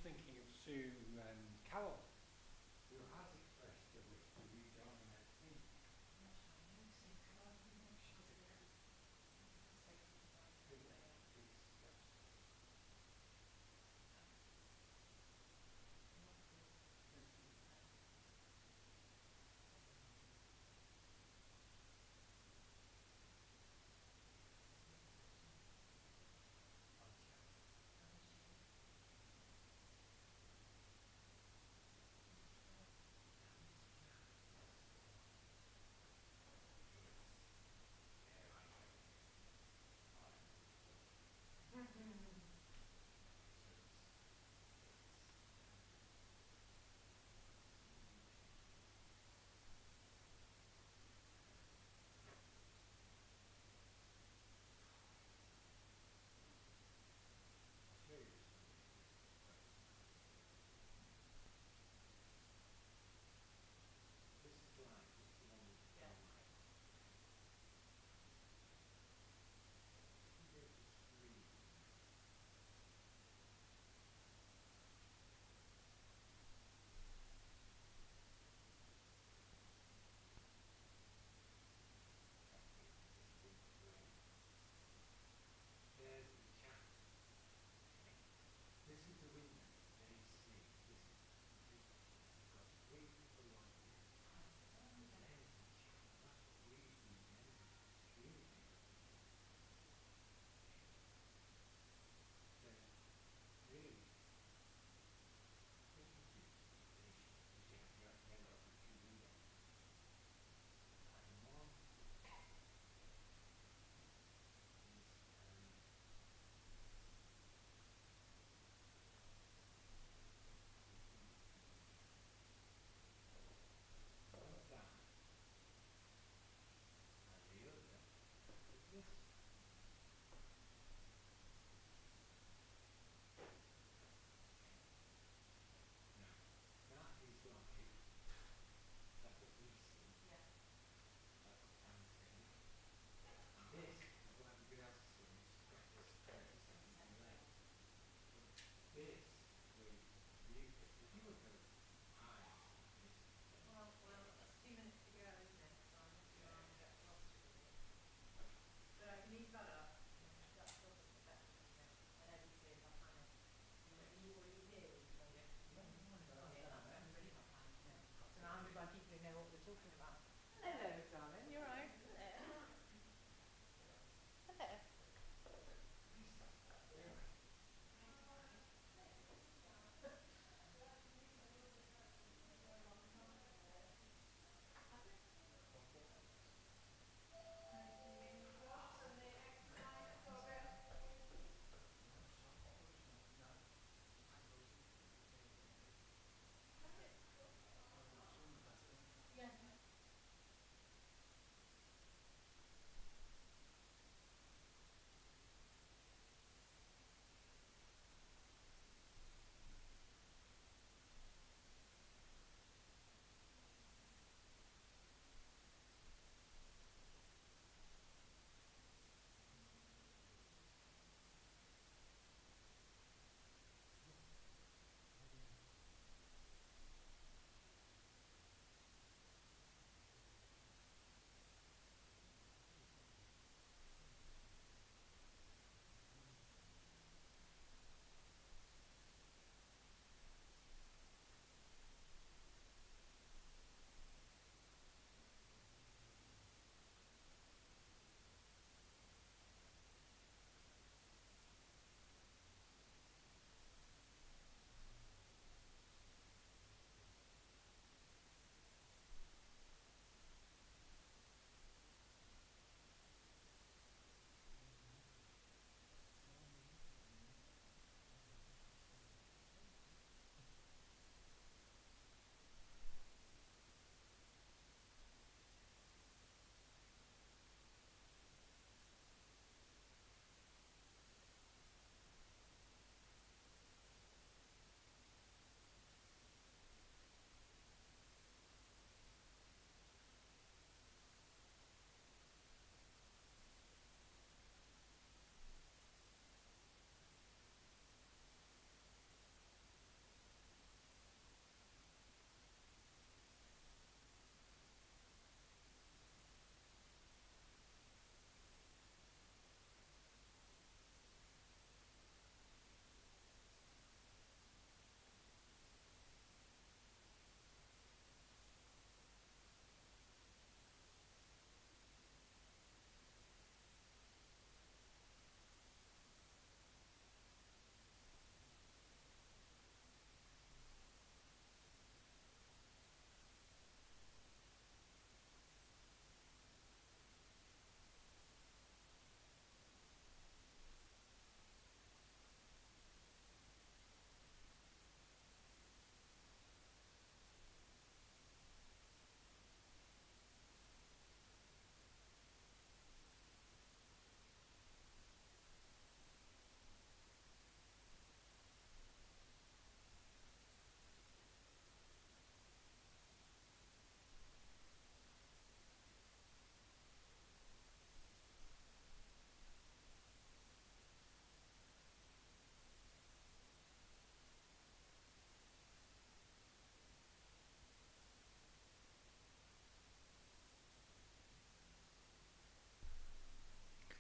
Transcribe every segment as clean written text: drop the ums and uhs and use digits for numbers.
just thinking of Sue and Carol, who has expressed a wish to rejoin their team.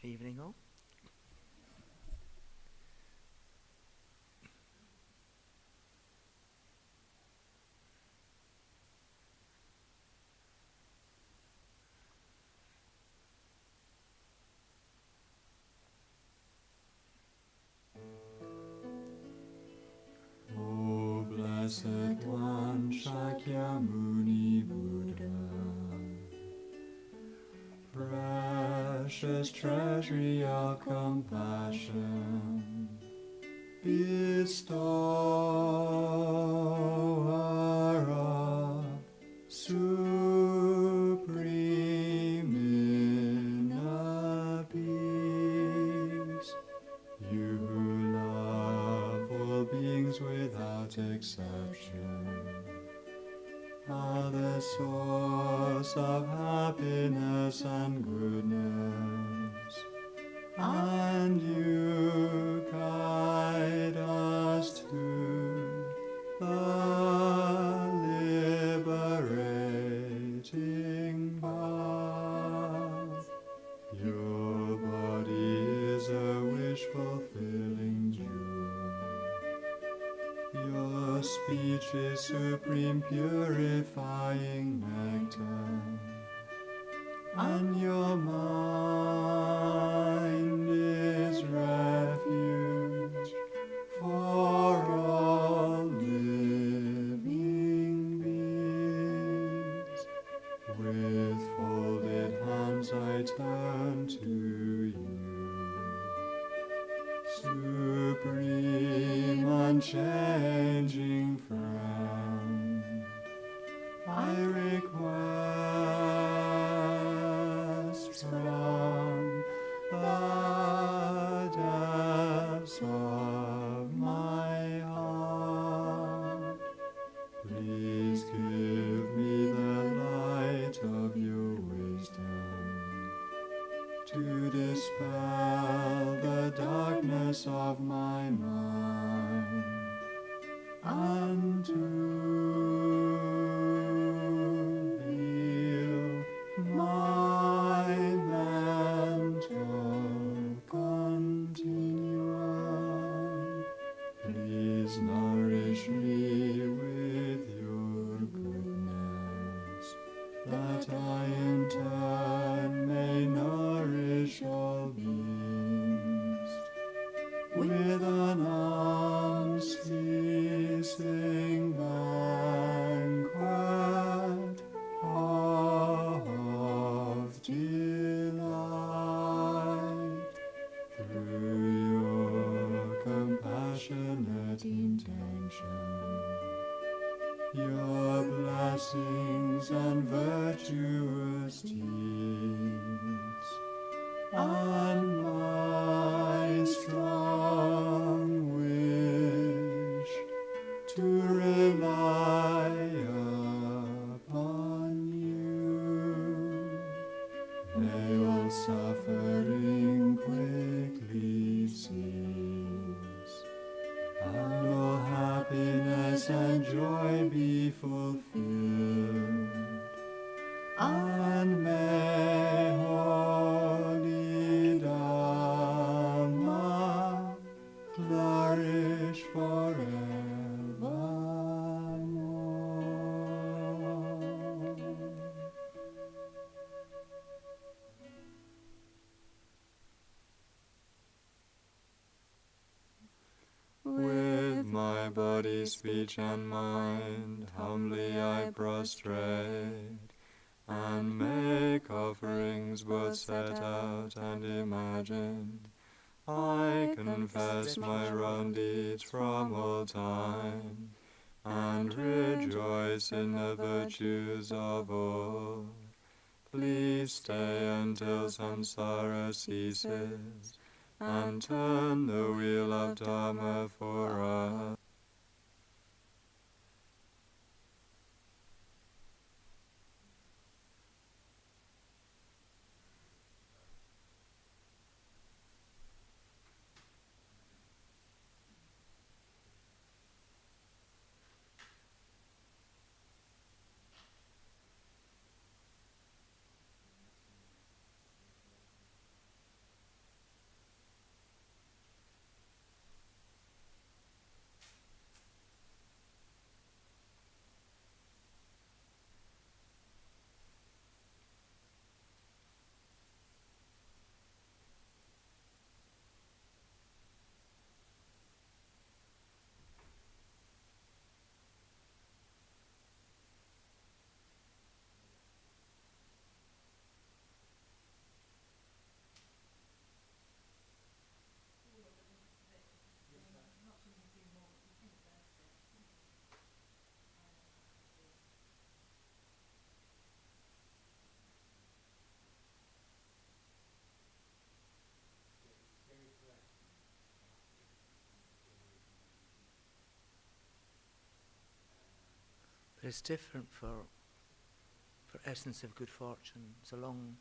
Evening all. O Blessed One, Shakyamuni Buddha, precious treasury of compassion, bestower of supreme inner peace, you who love all beings without exception, are the source of happiness and goodness, and you guide us to the liberating path. Your body is a wish-fulfilling jewel. Your speech is supreme purifying nectar, and your mind is refuge for all living beings. With folded hands I turn to you, supreme unchanging friend. I request from the depths of my heart, please give me the light of your wisdom to dispel the darkness of my mind, and to heal my mental continuum. Please nourish me with your goodness, that I in turn may nourish all beings with an unceasing banquet of delight. Through your compassionate intention, your blessings and virtuous deeds, and my strong wish to rely upon you, may all suffering quickly cease, and all happiness and joy be fulfilled, and may holy Dhamma flourish forevermore. With my body, speech, and mind, humbly I prostrate, and make offerings both set out and imagined. I confess my wrong deeds from all time, and rejoice in the virtues of all. Please stay until samsara ceases, and turn the wheel of Dharma for us. But it's different for essence of good fortune. It's a long...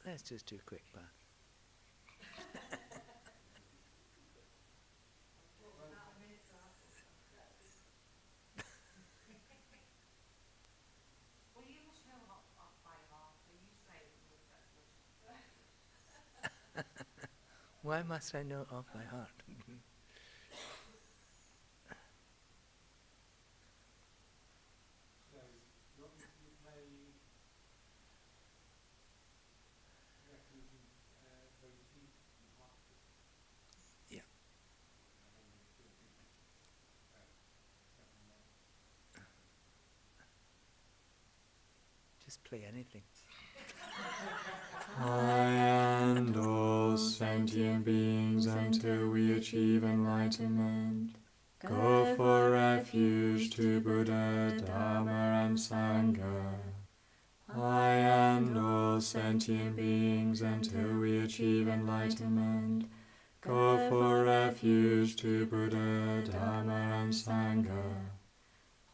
Let's just do a quick bath. Why must I know it off by heart? So, you play records and those deep and hard. Yeah. And then you still think seven months. Just play anything. I and all sentient beings until we achieve enlightenment, go for refuge to Buddha, Dharma and Sangha. I and all sentient beings until we achieve enlightenment, go for refuge to Buddha, Dharma and Sangha.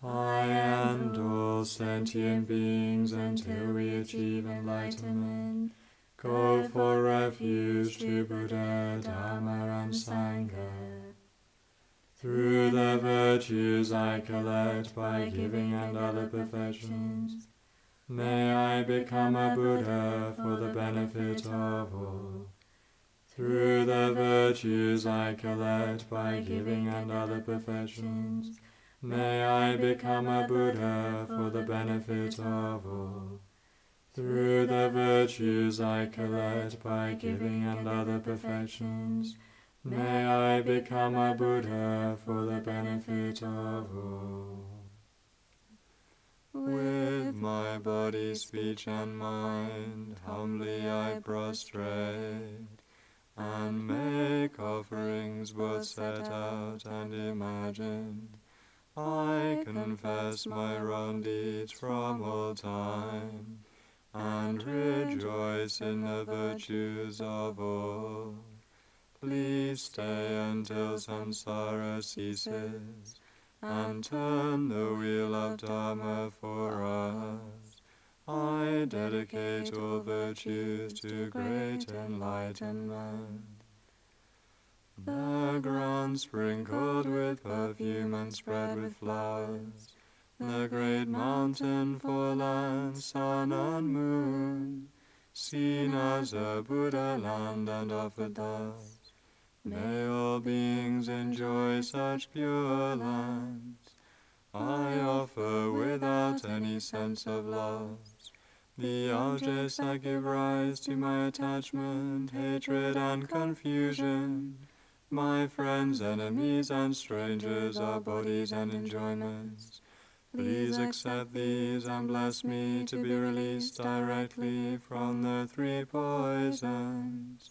I and all sentient beings until we achieve enlightenment, go for refuge to Buddha, Dharma and Sangha. Through the virtues I collect by giving and other perfections, may I become a Buddha for the benefit of all. Through the virtues I collect by giving and other perfections, may I become a Buddha for the benefit of all. Through the virtues I collect by giving and other perfections, may I become a Buddha for the benefit of all. With my body, speech and mind, humbly I prostrate, and make offerings both set out and imagined. I confess my wrong deeds from all time, and rejoice in the virtues of all. Please stay until samsara ceases, and turn the wheel of Dharma for us. I dedicate all virtues to great enlightenment. The ground sprinkled with perfume and spread with flowers, the great mountain for land, sun and moon, seen as a Buddha land and offered thus. May all beings enjoy such pure lands. I offer without any sense of loss the objects that give rise to my attachment, hatred and confusion, my friends, enemies, and strangers, our bodies and enjoyments. Please accept these and bless me to be released directly from the three poisons.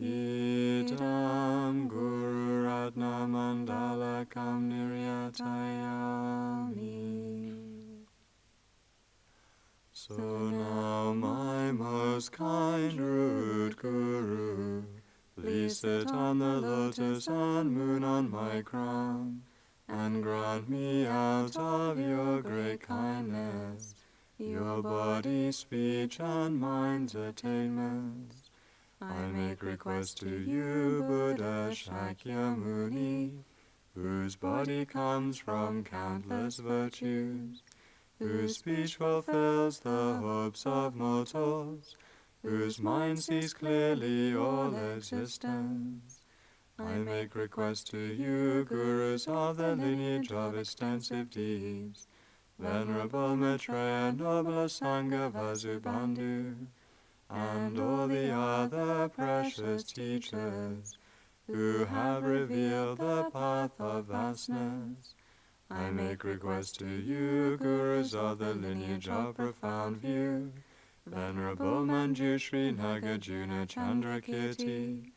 Idam Guru Ratna Mandalakam Niryatayami. So now, my most kind root Guru, please sit on the lotus and moon on my crown, and grant me out of your great kindness your body, speech, and mind's attainments. I make request to you, Buddha Shakyamuni, whose body comes from countless virtues, whose speech fulfills the hopes of mortals, whose mind sees clearly all existence. I make request to you, Gurus of the lineage of extensive deeds, Venerable Maitreya, noble Sangha Vasubandhu, and all the other precious teachers who have revealed the path of vastness. I make request to you, Gurus of the lineage of profound view, Venerable Manjushri, Nagarjuna, Chandrakirti,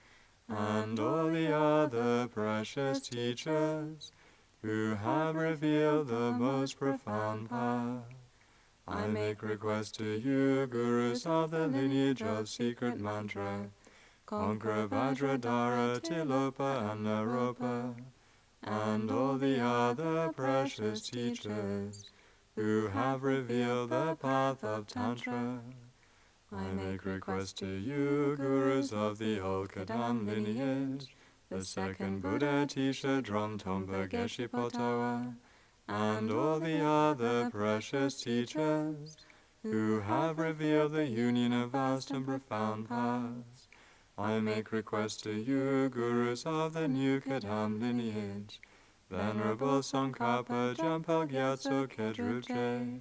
and all the other precious teachers who have revealed the most profound path. I make request to you, Gurus of the lineage of secret mantra, Conqueror Vajradhara, Tilopa, and Naropa, and all the other precious teachers who have revealed the path of Tantra. I make request to you, Gurus of the old Kadam lineage, the second Buddha, Tisha, Drom, Tompa, Geshe, Potawa, and all the other precious teachers who have revealed the union of vast and profound paths. I make request to you, Gurus of the new Kadam lineage, Venerable Tsongkhapa, Jampal Gyatso, Kedrupje,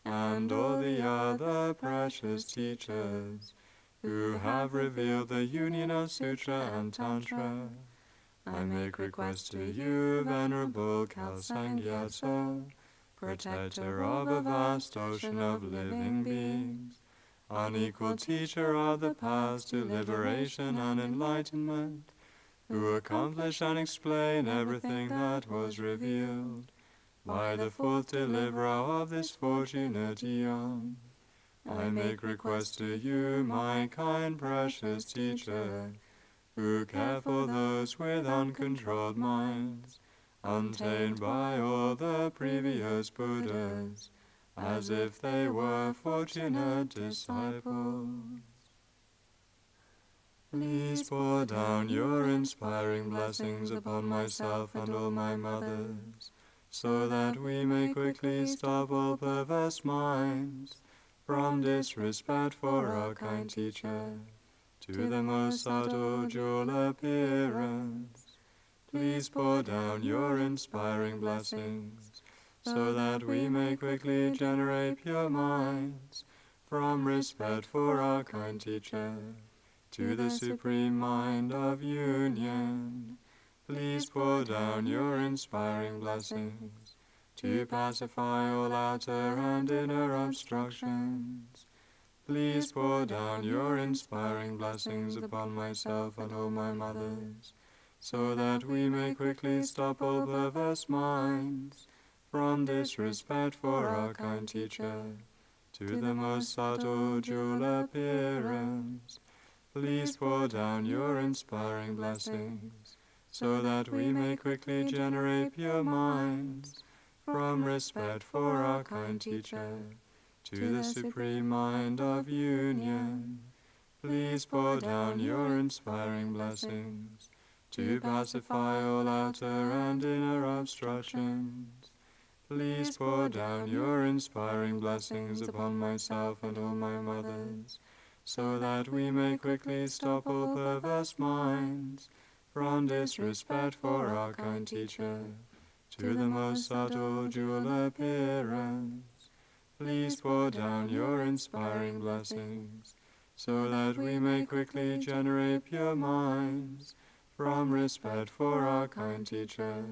and all the other precious teachers who have revealed the union of Sutra and Tantra. I make request to you, Venerable Khalsang Gyatso, protector of a vast ocean of living beings, unequal teacher of the paths to liberation and enlightenment, who accomplish and explain everything that was revealed by the fourth deliverer of this fortunate eon. I make request to you, my kind precious teacher, who care for those with uncontrolled minds, untamed by all the previous Buddhas, as if they were fortunate disciples. Please pour down your inspiring blessings upon myself and all my mothers, so that we may quickly stop all perverse minds, from disrespect for our kind teacher, to the most subtle jewel appearance. Please pour down your inspiring blessings, so that we may quickly generate pure minds, from respect for our kind teacher, to the supreme mind of union. Please pour down your inspiring blessings, to pacify all outer and inner obstructions. Please pour down your inspiring blessings upon myself and all my mothers, so that we may quickly stop all perverse minds, from disrespect for our kind teacher, to the most subtle jewel appearance. Please pour down your inspiring blessings, so that we may quickly generate pure minds, from respect for our kind teacher, to the supreme mind of union. Please pour down your inspiring blessings, to pacify all outer and inner obstructions. Please pour down your inspiring blessings upon myself and all my mothers, so that we may quickly stop all perverse minds, from disrespect for our kind teacher, to the most subtle jewel appearance. Please pour down your inspiring blessings, so that we may quickly generate pure minds, from respect for our kind teacher,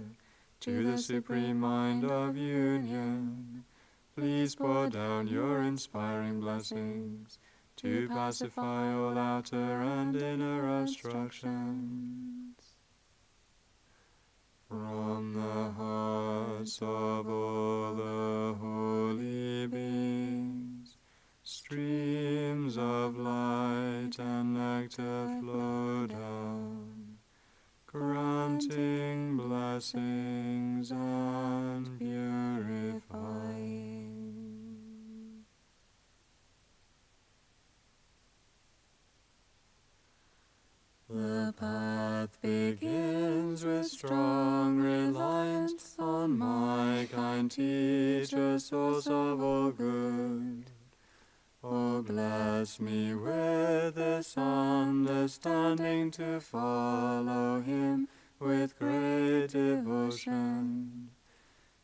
to the supreme mind of union. Please pour down your inspiring blessings, to pacify all outer and inner obstructions. From the hearts of all the holy beings, streams of light and nectar flow down, granting blessings and purifying. and teacher, source of all good. Oh, bless me with this understanding to follow him with great devotion.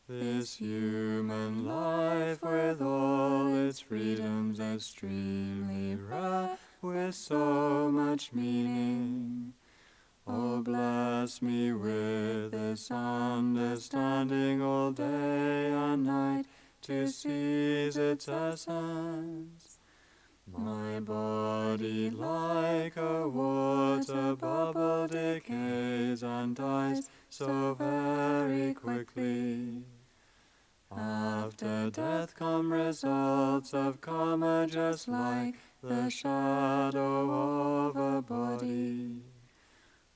This human life with all its freedoms extremely rare, with so much meaning. Oh, bless me with this understanding all day and night to seize its essence. My body like a water bubble decays and dies so very quickly. After death come results of karma, just like the shadow of a body.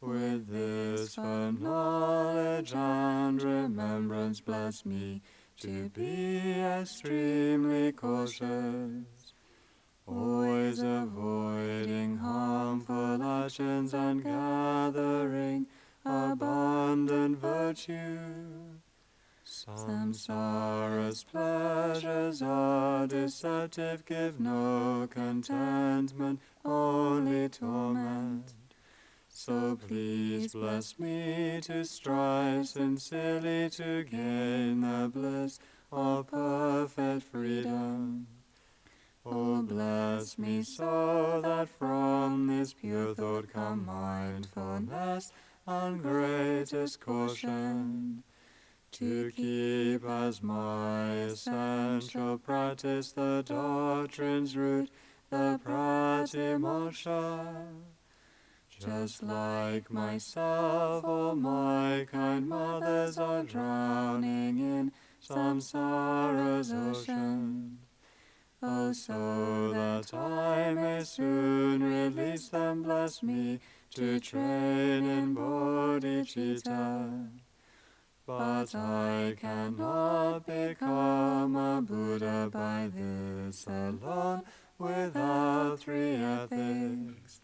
With this for knowledge and remembrance, bless me to be extremely cautious, always avoiding harmful actions and gathering abundant virtue. Samsara's pleasures are deceptive, give no contentment, only torment. So please bless me to strive sincerely to gain the bliss of perfect freedom. Oh, bless me so that from this pure thought come mindfulness and greatest caution, to keep as my essential practice the doctrine's root, the Pratimoksha. Just like myself, all my kind mothers are drowning in samsara's ocean. Oh, so that I may soon release them, bless me to train in bodhicitta. But I cannot become a Buddha by this alone, without three ethics.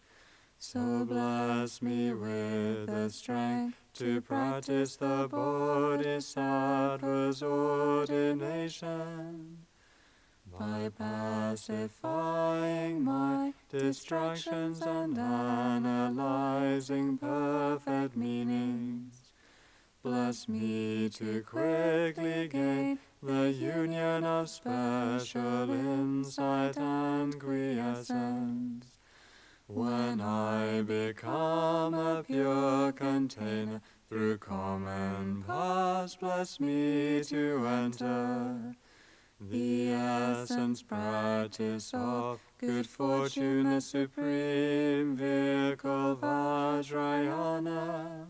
So bless me with the strength to practice the Bodhisattva's ordination, by pacifying my distractions and analyzing perfect meanings. Bless me to quickly gain the union of special insight and quiescence. When I become a pure container through common paths, bless me to enter the essence practice of good fortune, the supreme vehicle Vajrayana.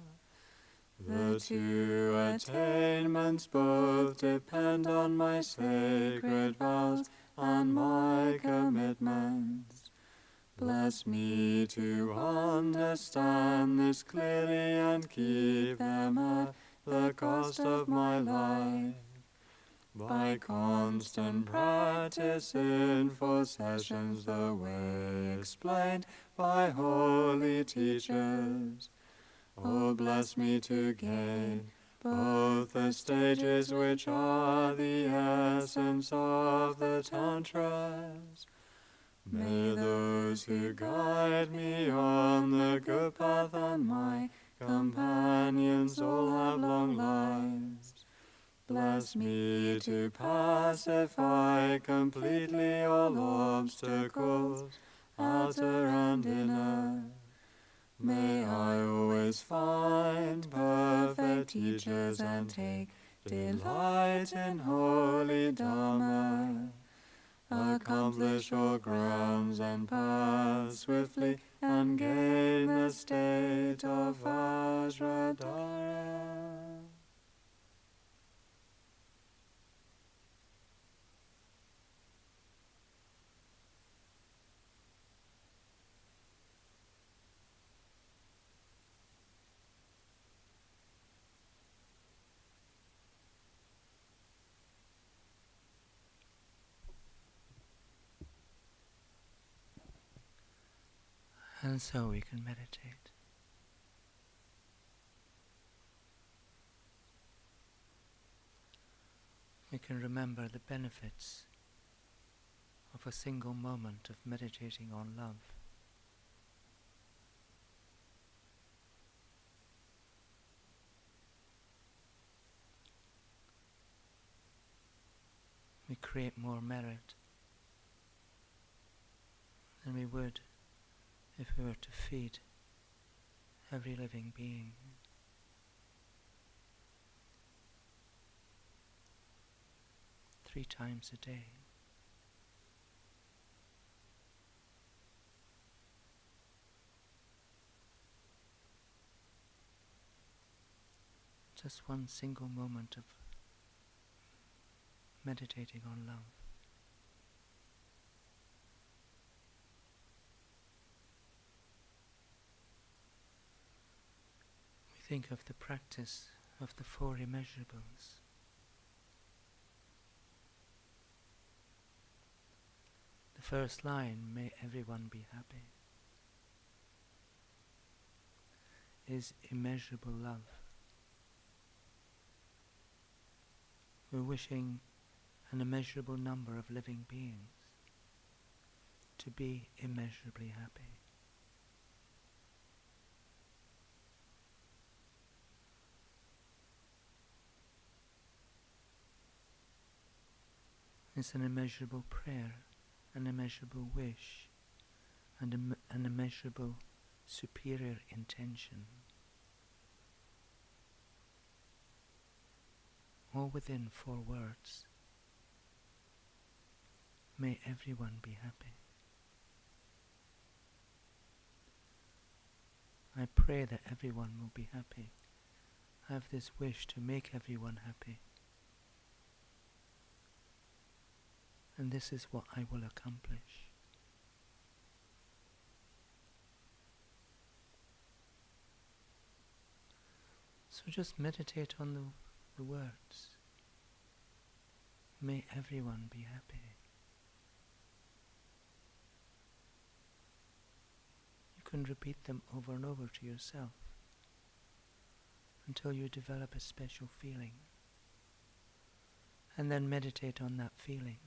The two attainments both depend on my sacred vows and my commitments. Bless me to understand this clearly and keep them at the cost of my life. By constant practice in 4 sessions, the way explained by holy teachers. Oh, bless me to gain both the stages which are the essence of the Tantras. May those who guide me on the good path and my companions all have long lives. Bless me to pacify completely all obstacles, outer and inner. May I always find perfect teachers and take delight in holy Dharma. Accomplish all grounds and pass swiftly and gain the state of Vajradhara. And so we can meditate. we can remember the benefits of a single moment of meditating on love. We create more merit than we would if we were to feed every living being. Three times a day. Just one single moment of meditating on love. We think of the practice of the four immeasurables. The first line, may everyone be happy, is immeasurable love. We're wishing an immeasurable number of living beings to be immeasurably happy. It's an immeasurable prayer, an immeasurable wish, and an immeasurable superior intention. All within 4 words. May everyone be happy. I pray that everyone will be happy. I have this wish to make everyone happy. And this is what I will accomplish. So just meditate on the words. May everyone be happy. You can repeat them over and over to yourself until you develop a special feeling. And then meditate on that feeling.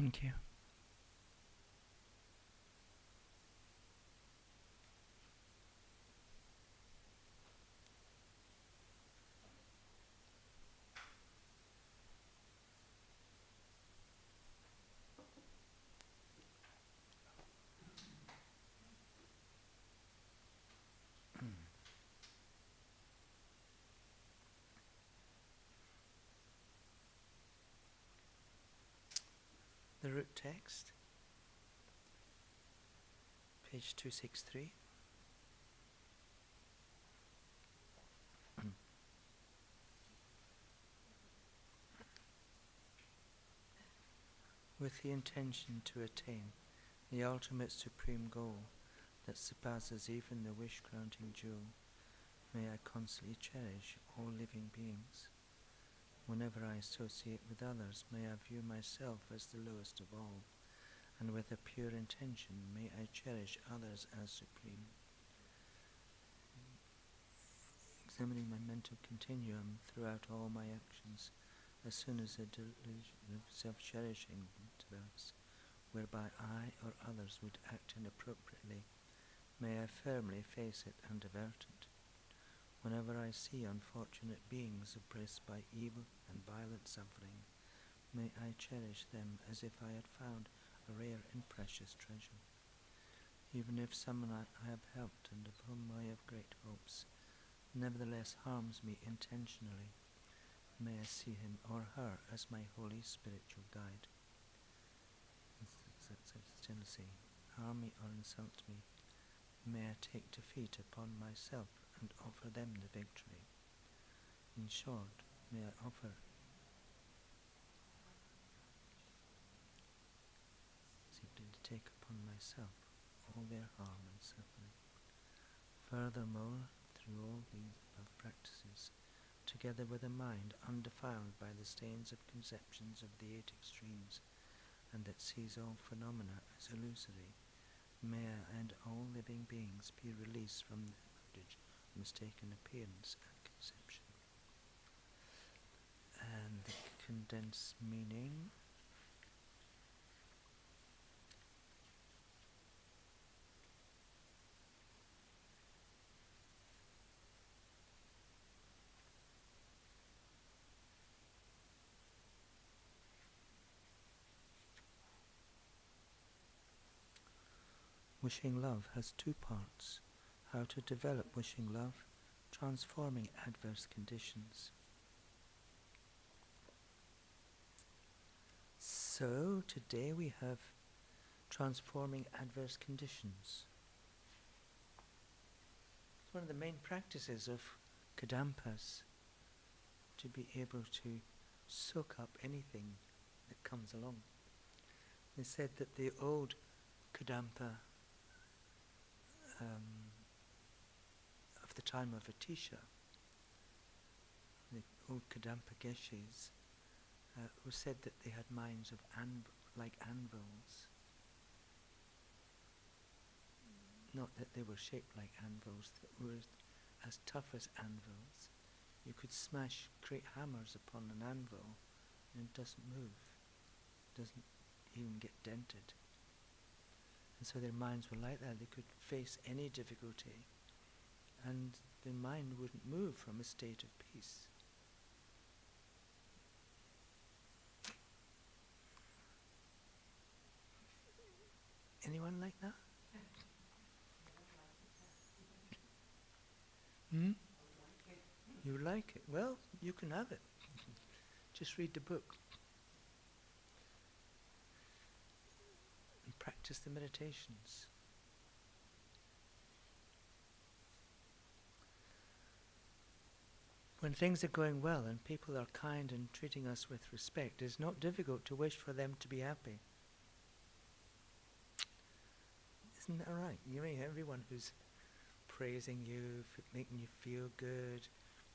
Thank you. The root text, page 263. With the intention to attain the ultimate supreme goal that surpasses even the wish-granting jewel, may I constantly cherish all living beings. Whenever I associate with others, may I view myself as the lowest of all, and with a pure intention may I cherish others as supreme. Examining my mental continuum throughout all my actions, as soon as a delusion of self-cherishing develops, whereby I or others would act inappropriately, may I firmly face it and avert it. Whenever I see unfortunate beings oppressed by evil and violent suffering, may I cherish them as if I had found a rare and precious treasure. Even if someone I have helped and of whom I have great hopes nevertheless harms me intentionally, may I see him or her as my holy spiritual guide. Jealousy, harm me or insult me, may I take defeat upon myself and offer them the victory. In short, may I offer simply to take upon myself all their harm and suffering. Furthermore, through all these above practices, together with a mind undefiled by the stains of conceptions of the eight extremes, and that sees all phenomena as illusory, may I and all living beings be released from the bondage of mistaken appearance and conception. And the condensed meaning. Wishing love has two parts: how to develop wishing love, transforming adverse conditions. So today we have transforming adverse conditions. It's one of the main practices of Kadampas, to be able to soak up anything that comes along. They said that the old Kadampa of the time of Atisha, the old Kadampa Geshis, who said that they had minds of like anvils. Not that they were shaped like anvils, that were as tough as anvils. You could smash great hammers upon an anvil and it doesn't move, doesn't even get dented. And so their minds were like that. They could face any difficulty and their mind wouldn't move from a state of peace. Anyone like that? You like it? Well, you can have it. Just read the book. And practice the meditations. When things are going well and people are kind and treating us with respect, it's not difficult to wish for them to be happy. Isn't that right? You mean everyone who's praising you, making you feel good,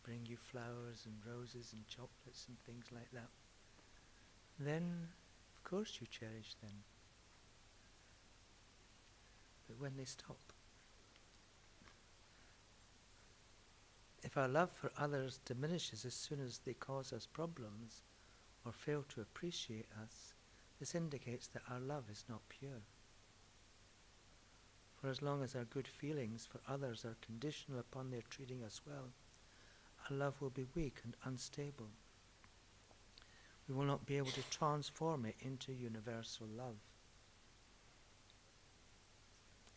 bring you flowers and roses and chocolates and things like that, then of course you cherish them. But when they stop, if our love for others diminishes as soon as they cause us problems or fail to appreciate us, this indicates that our love is not pure. For as long as our good feelings for others are conditional upon their treating us well, our love will be weak and unstable. We will not be able to transform it into universal love.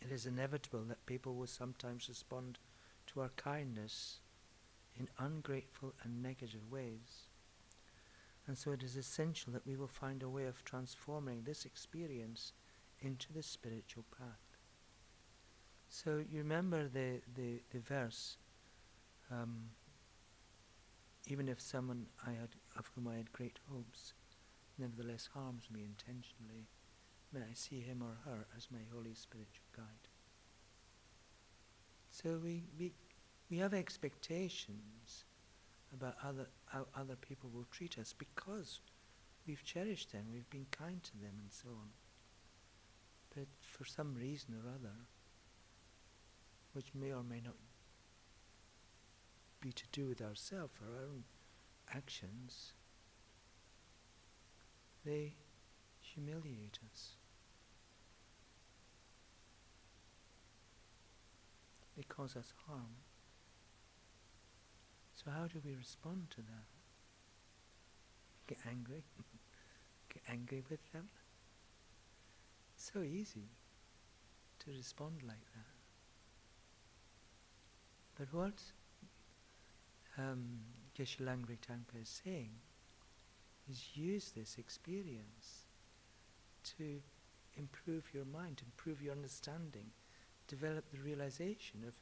It is inevitable that people will sometimes respond to our kindness in ungrateful and negative ways. And so it is essential that we will find a way of transforming this experience into the spiritual path. So you remember the verse, even if someone of whom I had great hopes nevertheless harms me intentionally, may I see him or her as my holy spiritual guide. So we have expectations about how other people will treat us because we've cherished them, we've been kind to them and so on. But for some reason or other, which may or may not be to do with ourselves or our own actions, they humiliate us. They cause us harm. So how do we respond to that? Get angry? Get angry with them? So easy to respond like that. But what Geshe Langri Tangpa is saying is use this experience to improve your mind, improve your understanding, develop the realization of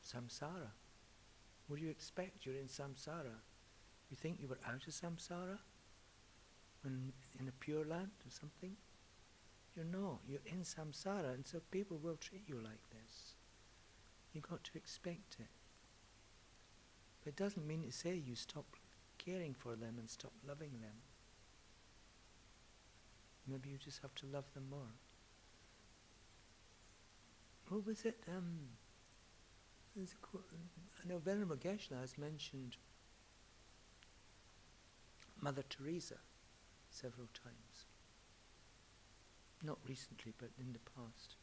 samsara. What do you expect? You're in samsara. You think you were out of samsara when in a pure land or something? You're not. You're in samsara, and so people will treat you like this. You've got to expect it. But it doesn't mean to say you stop caring for them and stop loving them. Maybe you just have to love them more. What was it? There's a quote, I know Venerable Geshe has mentioned Mother Teresa several times. Not recently, but in the past.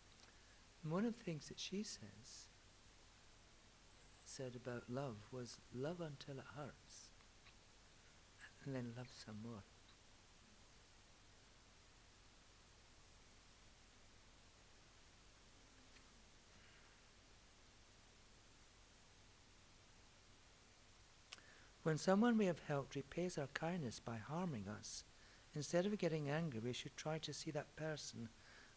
And one of the things that she said about love was, love until it hurts, and then love some more. When someone we have helped repays our kindness by harming us, instead of getting angry, we should try to see that person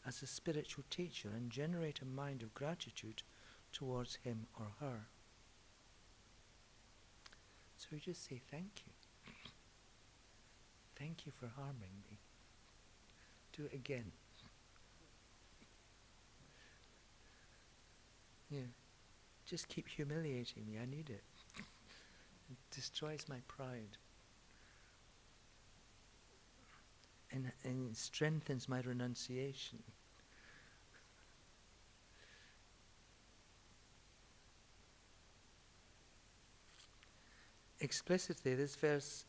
as a spiritual teacher and generate a mind of gratitude towards him or her. So we just say, thank you. Thank you for harming me. Do it again. Yeah. Just keep humiliating me. I need it. It destroys my pride. And it strengthens my renunciation. Explicitly, this verse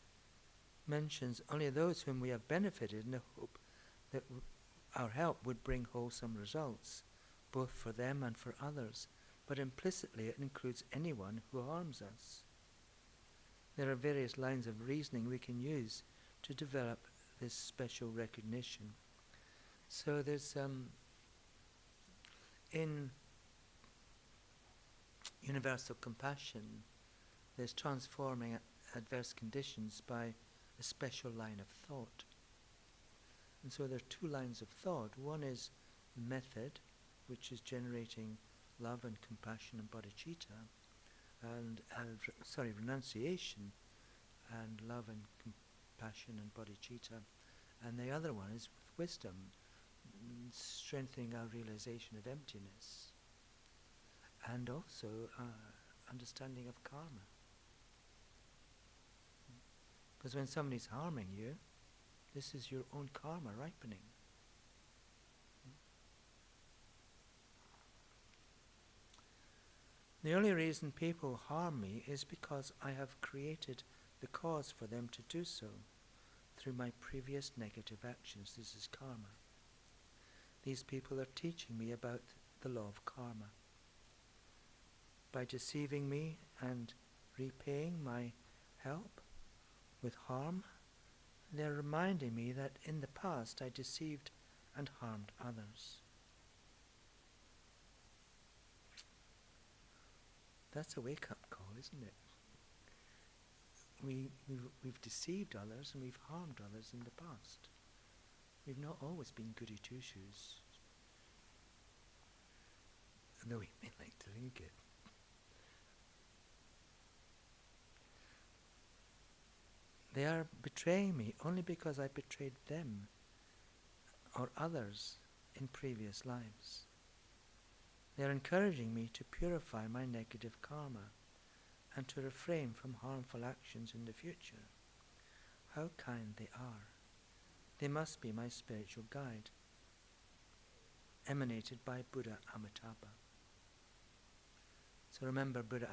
mentions only those whom we have benefited in the hope that our help would bring wholesome results, both for them and for others. But implicitly, it includes anyone who harms us. There are various lines of reasoning we can use to develop this special recognition. So there's in universal compassion, there's transforming adverse conditions by a special line of thought. And so there are two lines of thought. One is method, which is generating love and compassion and bodhicitta, and renunciation and love and compassion and bodhicitta. And the other one is with wisdom, strengthening our realization of emptiness, and also understanding of karma. Because when somebody's harming you, this is your own karma ripening. The only reason people harm me is because I have created the cause for them to do so through my previous negative actions. This is karma. These people are teaching me about the law of karma. By deceiving me and repaying my help with harm, they're reminding me that in the past I deceived and harmed others. That's a wake-up call, isn't it? We've deceived others and we've harmed others in the past. We've not always been goody two-shoes, though we may like to think it. They are betraying me only because I betrayed them or others in previous lives. They are encouraging me to purify my negative karma and to refrain from harmful actions in the future. How kind they are. They must be my spiritual guide, emanated by Buddha Amitabha. So remember, Buddha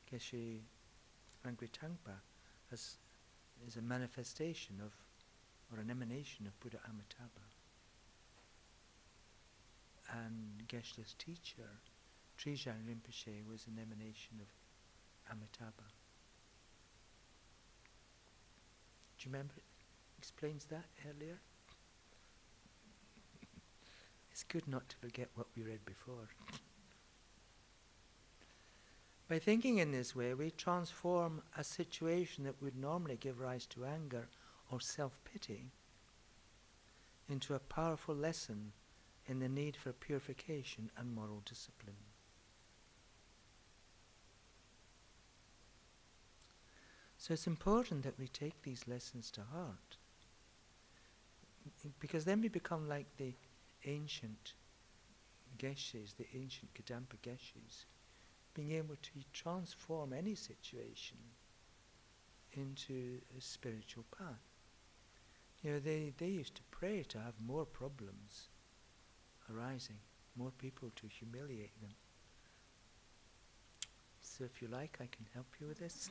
Geshe Angri Tangpa is a manifestation of, or an emanation of Buddha Amitabha. And Geshe's teacher, Trijang Rinpoche, was an emanation of Amitabha. Do you remember it explains that earlier? It's good not to forget what we read before. By thinking in this way, we transform a situation that would normally give rise to anger or self-pity into a powerful lesson in the need for purification and moral discipline. So it's important that we take these lessons to heart, because then we become like the ancient Geshes, the ancient Kadampa Geshes, being able to transform any situation into a spiritual path. You know, they used to pray to have more problems arising, more people to humiliate them. So if you like, I can help you with this.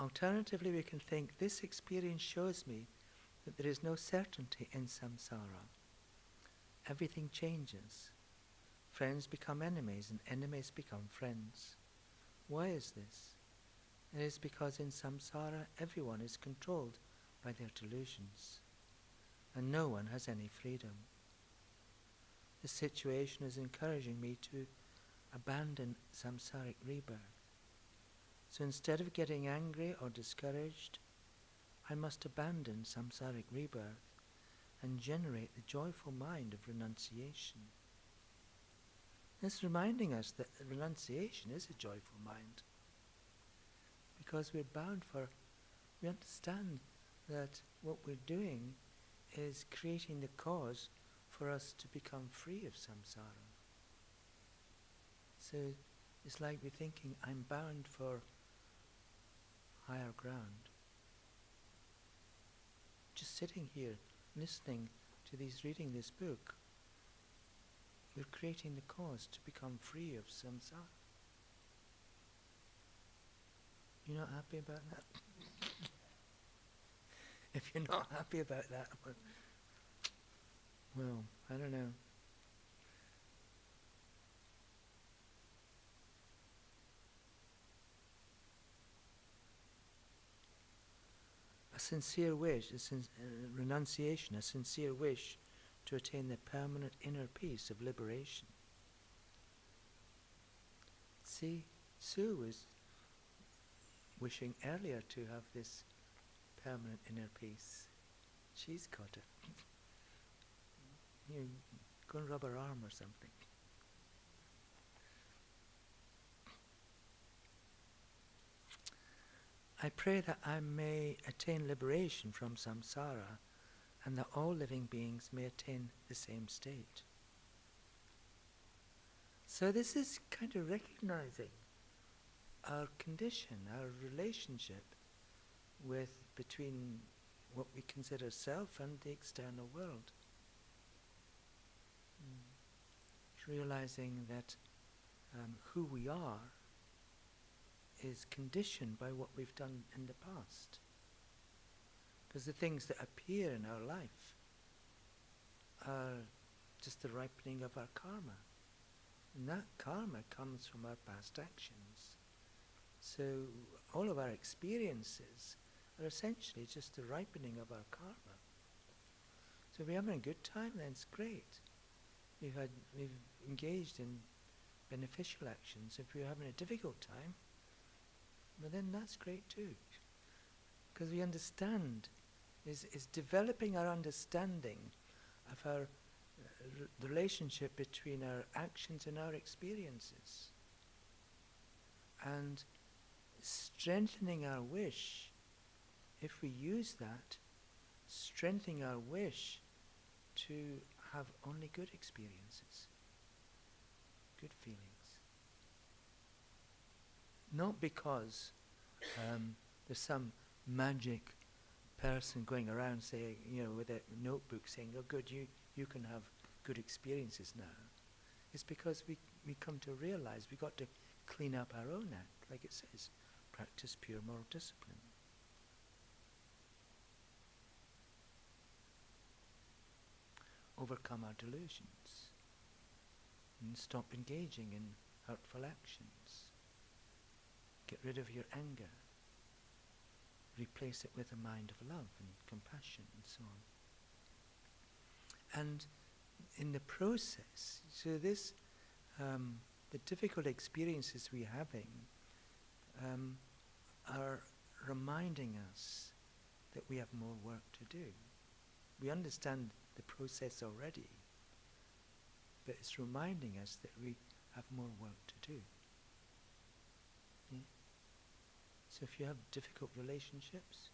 Alternatively, we can think, this experience shows me that there is no certainty in samsara. Everything changes. Friends become enemies and enemies become friends. Why is this? It is because in samsara everyone is controlled by their delusions and no one has any freedom. This situation is encouraging me to abandon samsaric rebirth. So instead of getting angry or discouraged, I must abandon samsaric rebirth and generate the joyful mind of renunciation. It's reminding us that renunciation is a joyful mind, because we're bound for, we understand that what we're doing is creating the cause for us to become free of samsara. So it's like we're thinking, I'm bound for higher ground. Just sitting here, listening to these, reading this book, we're creating the cause to become free of samsara. You're not happy about that? If you're not happy about that, well, I don't know. A sincere wish, renunciation, a sincere wish to attain the permanent inner peace of liberation. See, Sue was wishing earlier to have this permanent inner peace. She's got it. You go and rub her arm or something. I pray that I may attain liberation from samsara and that all living beings may attain the same state. So this is kind of recognizing our condition, our relationship between what we consider self and the external world. realizing that who we are is conditioned by what we've done in the past. Because the things that appear in our life are just the ripening of our karma. And that karma comes from our past actions. So all of our experiences are essentially just the ripening of our karma. So if we're having a good time, then it's great. We've engaged in beneficial actions. If we're having a difficult time, well then that's great too. Because we understand, is developing our understanding of our the relationship between our actions and our experiences. And strengthening our wish, if we use that, strengthening our wish to have only good experiences, good feelings. Not because there's some magic person going around saying, with a notebook saying, oh good, you can have good experiences now. It's because we come to realize we've got to clean up our own act, like it says, practice pure moral discipline. Overcome our delusions and stop engaging in hurtful actions. Get rid of your anger. Replace it with a mind of love and compassion and so on. And in the process, so this, the difficult experiences we're having are reminding us that we have more work to do. We understand the process already, but it's reminding us that we have more work to do. Yeah? So if you have difficult relationships,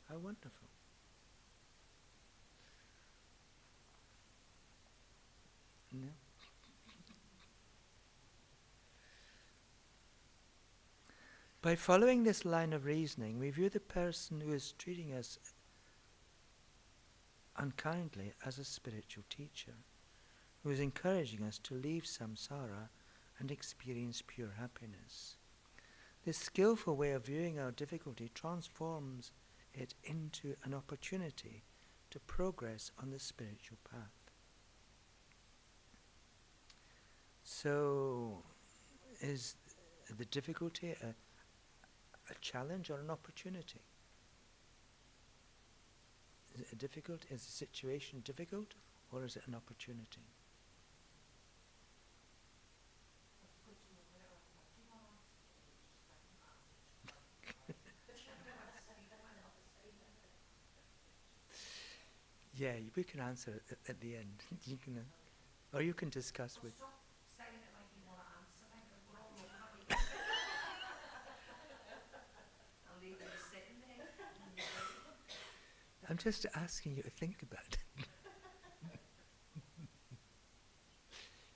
how wonderful. No? By following this line of reasoning, we view the person who is treating us unkindly as a spiritual teacher, who is encouraging us to leave samsara and experience pure happiness. This skillful way of viewing our difficulty transforms it into an opportunity to progress on the spiritual path. So, is the difficulty a challenge or an opportunity? Is it difficult? Is the situation difficult, or is it an opportunity? Yeah, we can answer it at the end. You can, or you can discuss with. Stop saying it like you want to answer, like we're all looking at you. I'll leave you sitting there. I'm just asking you to think about it.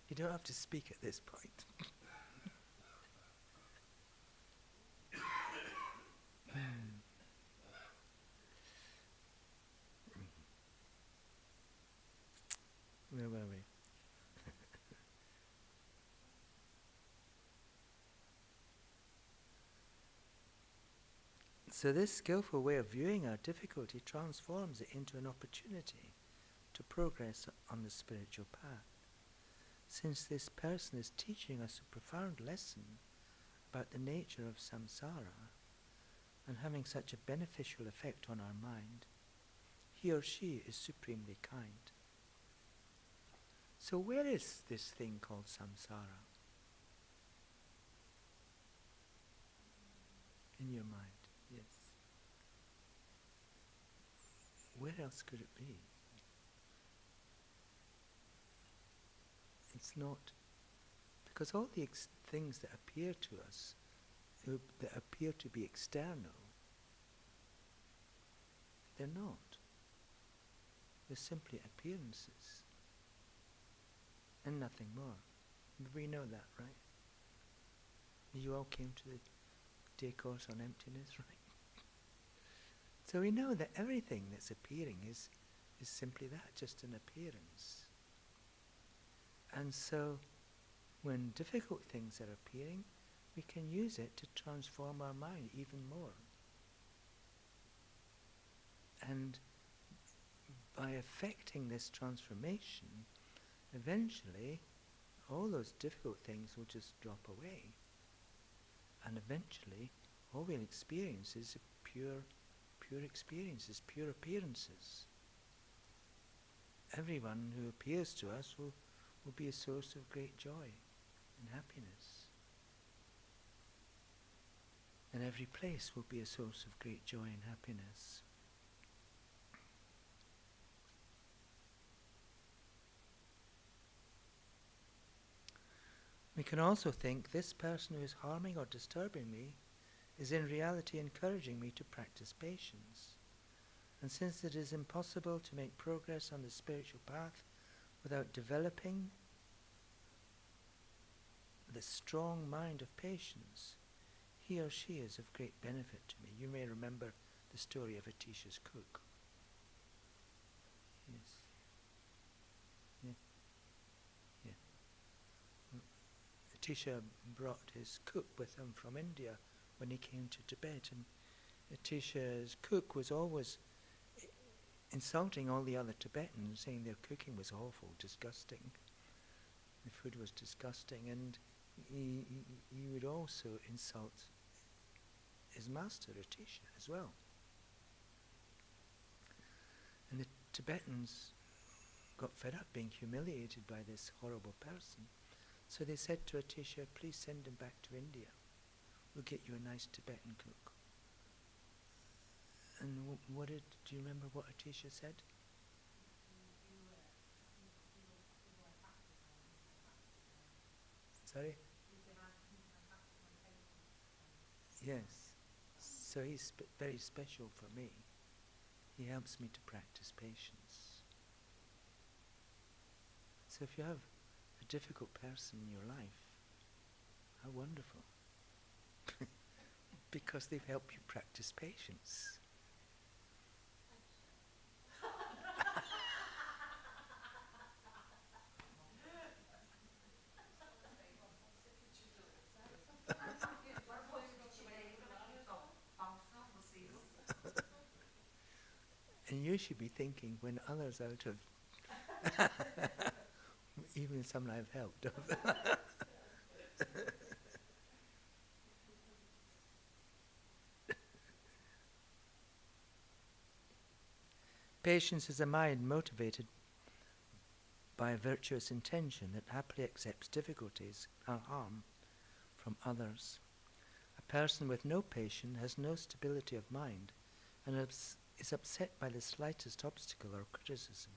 You don't have to speak at this point. Where were we? So this skillful way of viewing our difficulty transforms it into an opportunity to progress on the spiritual path. Since this person is teaching us a profound lesson about the nature of samsara and having such a beneficial effect on our mind, he or she is supremely kind. So where is this thing called samsara? In your mind, yes. Where else could it be? It's not, because all the things that appear to us, that appear to be external, they're not. They're simply appearances and nothing more. We know that, right? You all came to the day course on emptiness, right? So we know that everything that's appearing is simply that, just an appearance. And so, when difficult things are appearing, we can use it to transform our mind even more. And by affecting this transformation, eventually all those difficult things will just drop away. And eventually all we'll experience is pure experiences, pure appearances. Everyone who appears to us will be a source of great joy and happiness. And every place will be a source of great joy and happiness. We can also think this person who is harming or disturbing me is in reality encouraging me to practice patience. And since it is impossible to make progress on the spiritual path without developing the strong mind of patience, he or she is of great benefit to me. You may remember the story of Atisha's cook. Yes. Yeah. Atisha brought his cook with him from India when he came to Tibet, and Atisha's cook was always insulting all the other Tibetans, saying their cooking was awful, disgusting. The food was disgusting, and he would also insult his master, Atisha, as well. And the Tibetans got fed up being humiliated by this horrible person, so they said to Atisha, please send him back to India. We'll get you a nice Tibetan cook. And do you remember what Atisha said? Sorry? Yes. So he's very special for me. He helps me to practice patience. So if you have a difficult person in your life, how wonderful. Because they've helped you practice patience. And you should be thinking when others out of even some I've helped of. Patience is a mind motivated by a virtuous intention that happily accepts difficulties or harm from others. A person with no patience has no stability of mind and is upset by the slightest obstacle or criticism.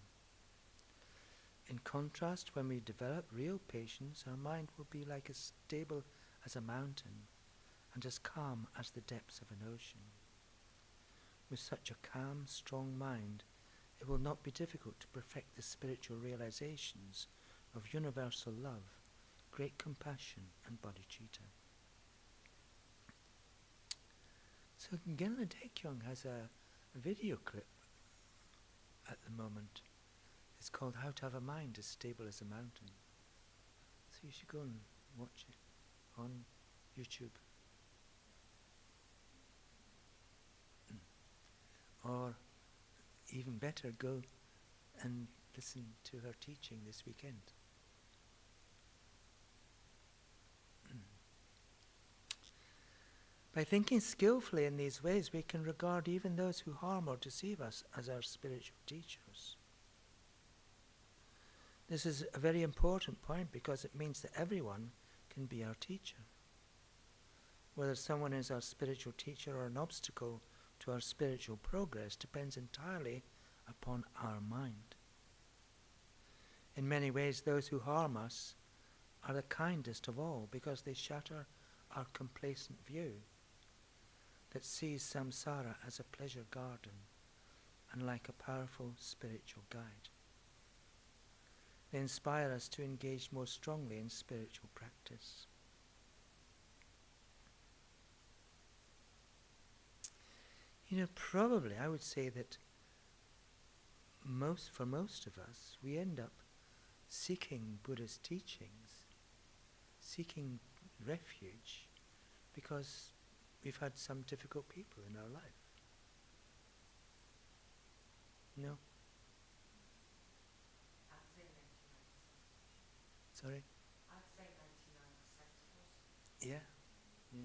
In contrast, when we develop real patience, our mind will be like as stable as a mountain and as calm as the depths of an ocean. With such a calm, strong mind, it will not be difficult to perfect the spiritual realizations of universal love, great compassion, and bodhicitta. So Genla Daekyung has a video clip at the moment. It's called How to Have a Mind as Stable as a Mountain. So you should go and watch it on YouTube. Or even better, go and listen to her teaching this weekend. By thinking skillfully in these ways, we can regard even those who harm or deceive us as our spiritual teachers. This is a very important point because it means that everyone can be our teacher. Whether someone is our spiritual teacher or an obstacle to our spiritual progress depends entirely upon our mind. In many ways, those who harm us are the kindest of all because they shatter our complacent view that sees samsara as a pleasure garden and like a powerful spiritual guide. They inspire us to engage more strongly in spiritual practice. Probably I would say that for most of us, we end up seeking Buddha's teachings, seeking refuge, because we've had some difficult people in our life. No? I'd say 99%. Sorry? I'd say 99% of us. Yeah. Yeah.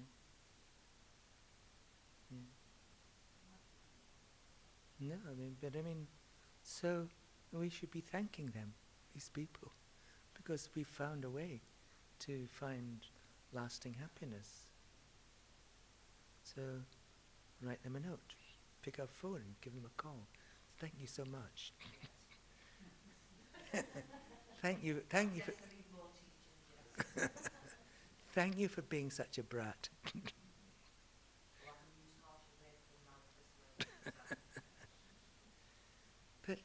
Yeah. No, but so we should be thanking them, these people, because we found a way to find lasting happiness. So write them a note, pick up a phone and give them a call. Thank you so much. Thank you for Definitely more teaching, yes. thank you for being such a brat. Well, I can use harsher words than that this way. But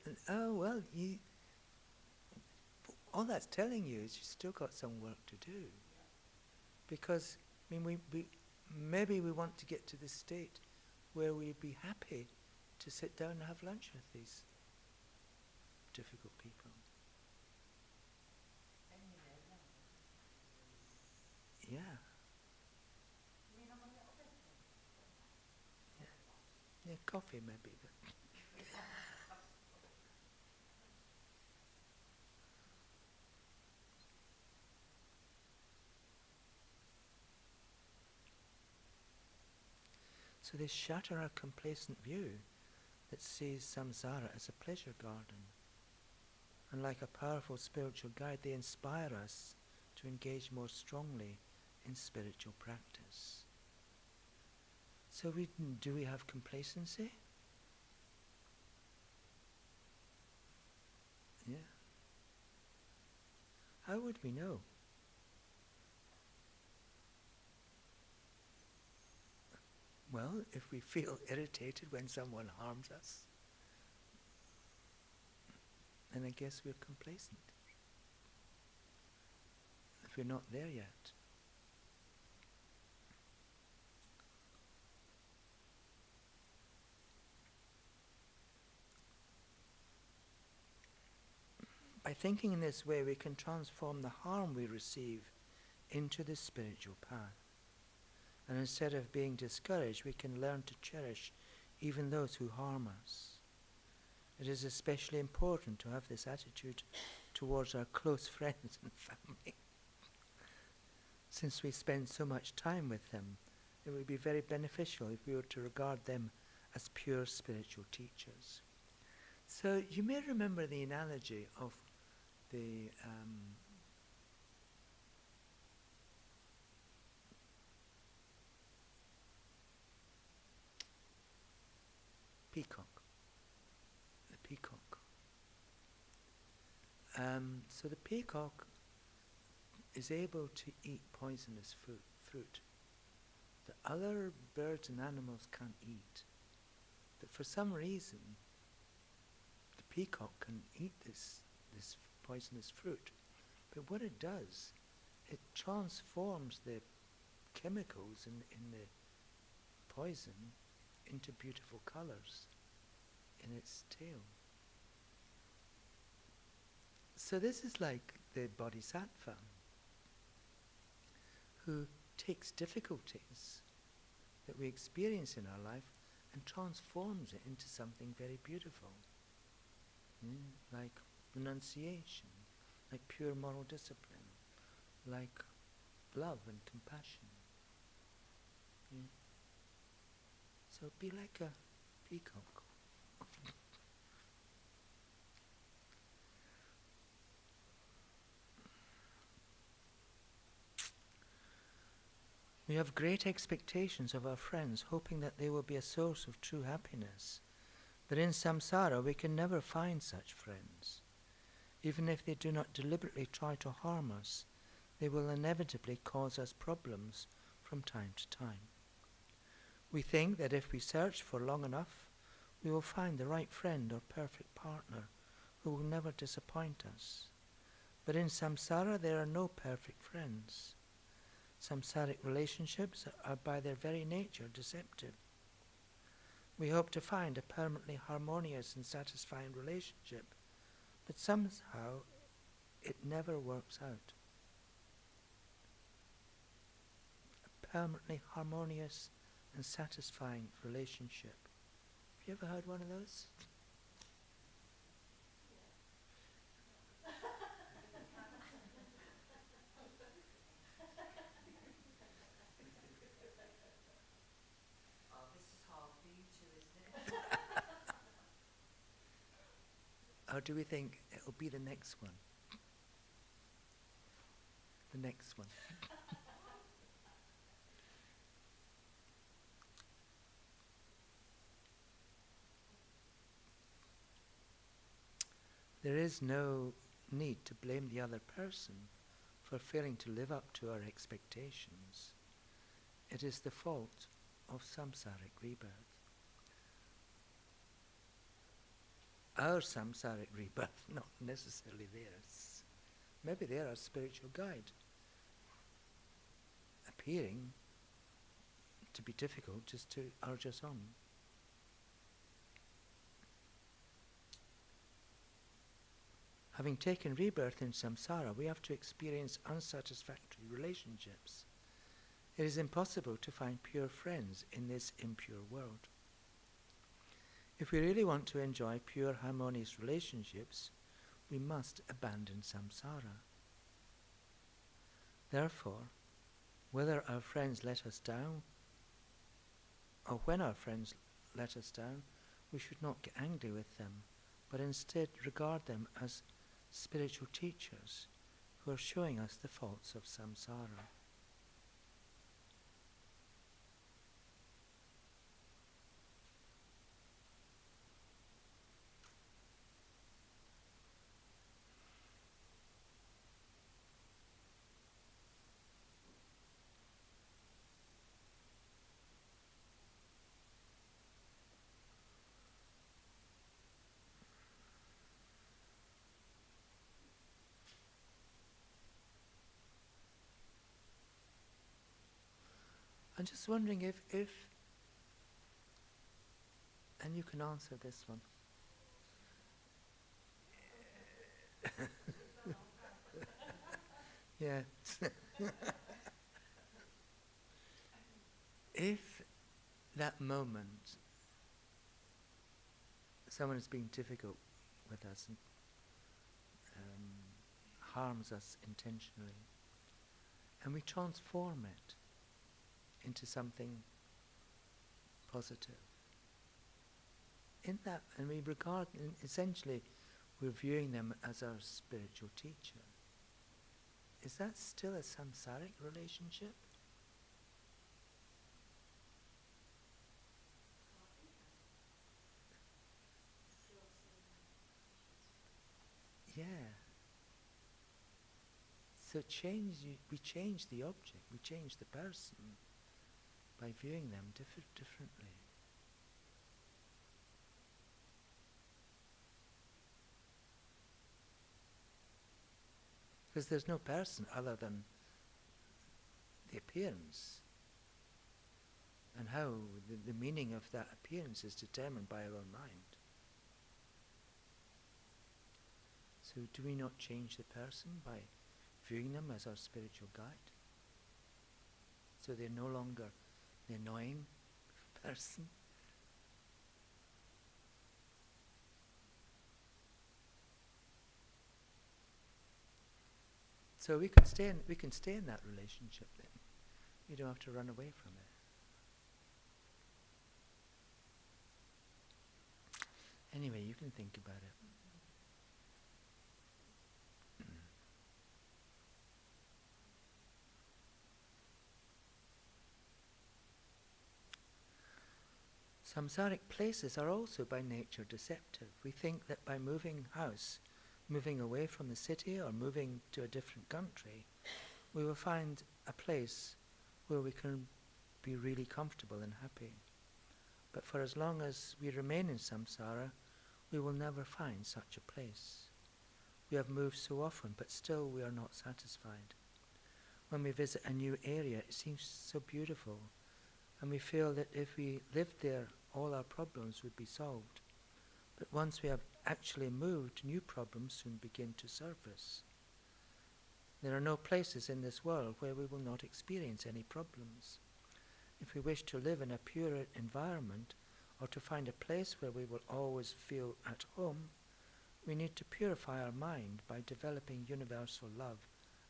all that's telling you is you've still got some work to do. Because we maybe we want to get to this state where we'd be happy to sit down and have lunch with these difficult people. Then you know them. Yeah. You mean I'm a little bit Yeah, coffee maybe. But so they shatter our complacent view that sees samsara as a pleasure garden. And like a powerful spiritual guide, they inspire us to engage more strongly in spiritual practice. So do we have complacency? Yeah. How would we know? Well, if we feel irritated when someone harms us, then I guess we're complacent. If we're not there yet. By thinking in this way, we can transform the harm we receive into the spiritual path. And instead of being discouraged, we can learn to cherish even those who harm us. It is especially important to have this attitude towards our close friends and family. Since we spend so much time with them, it would be very beneficial if we were to regard them as pure spiritual teachers. So you may remember the analogy of the peacock. The peacock. So the peacock is able to eat poisonous fruit that other birds and animals can't eat. But for some reason, the peacock can eat this poisonous fruit. But what it does, it transforms the chemicals in the poison into beautiful colours in its tail. So this is like the bodhisattva who takes difficulties that we experience in our life and transforms it into something very beautiful. Like renunciation, like pure moral discipline, like love and compassion. So be like a peacock. We have great expectations of our friends, hoping that they will be a source of true happiness. But in samsara we can never find such friends. Even if they do not deliberately try to harm us, they will inevitably cause us problems from time to time. We think that if we search for long enough, we will find the right friend or perfect partner who will never disappoint us. But in samsara there are no perfect friends. Samsaric relationships are by their very nature deceptive. We hope to find a permanently harmonious and satisfying relationship, but somehow it never works out. A permanently harmonious and satisfying relationship. Have you ever heard one of those? Oh, this is hard for you two, isn't it? Or do we think it'll be the next one? The next one. There is no need to blame the other person for failing to live up to our expectations. It is the fault of samsaric rebirth. Our samsaric rebirth, not necessarily theirs. Maybe they're our spiritual guide, appearing to be difficult just to urge us on. Having taken rebirth in samsara, we have to experience unsatisfactory relationships. It is impossible to find pure friends in this impure world. If we really want to enjoy pure harmonious relationships, we must abandon samsara. Therefore, whether our friends let us down, or when our friends let us down, we should not get angry with them, but instead regard them as spiritual teachers who are showing us the faults of samsara. I'm just wondering if, and you can answer this one. Yeah. If that moment someone is being difficult with us and harms us intentionally, and we transform it into something positive. In that, and we regard, essentially, we're viewing them as our spiritual teacher. Is that still a samsaric relationship? Yeah. So we change the object, we change the person by viewing them differently. Because there's no person other than the appearance. And how the meaning of that appearance is determined by our own mind. So do we not change the person by viewing them as our spiritual guide? So they're no longer the annoying person. So we can stay in that relationship then. You don't have to run away from it. Anyway, you can think about it. Samsaric places are also by nature deceptive. We think that by moving house, moving away from the city or moving to a different country, we will find a place where we can be really comfortable and happy. But for as long as we remain in samsara, we will never find such a place. We have moved so often, but still we are not satisfied. When we visit a new area, it seems so beautiful, and we feel that if we lived there, all our problems would be solved. But once we have actually moved, new problems soon begin to surface. There are no places in this world where we will not experience any problems. If we wish to live in a pure environment, or to find a place where we will always feel at home, we need to purify our mind by developing universal love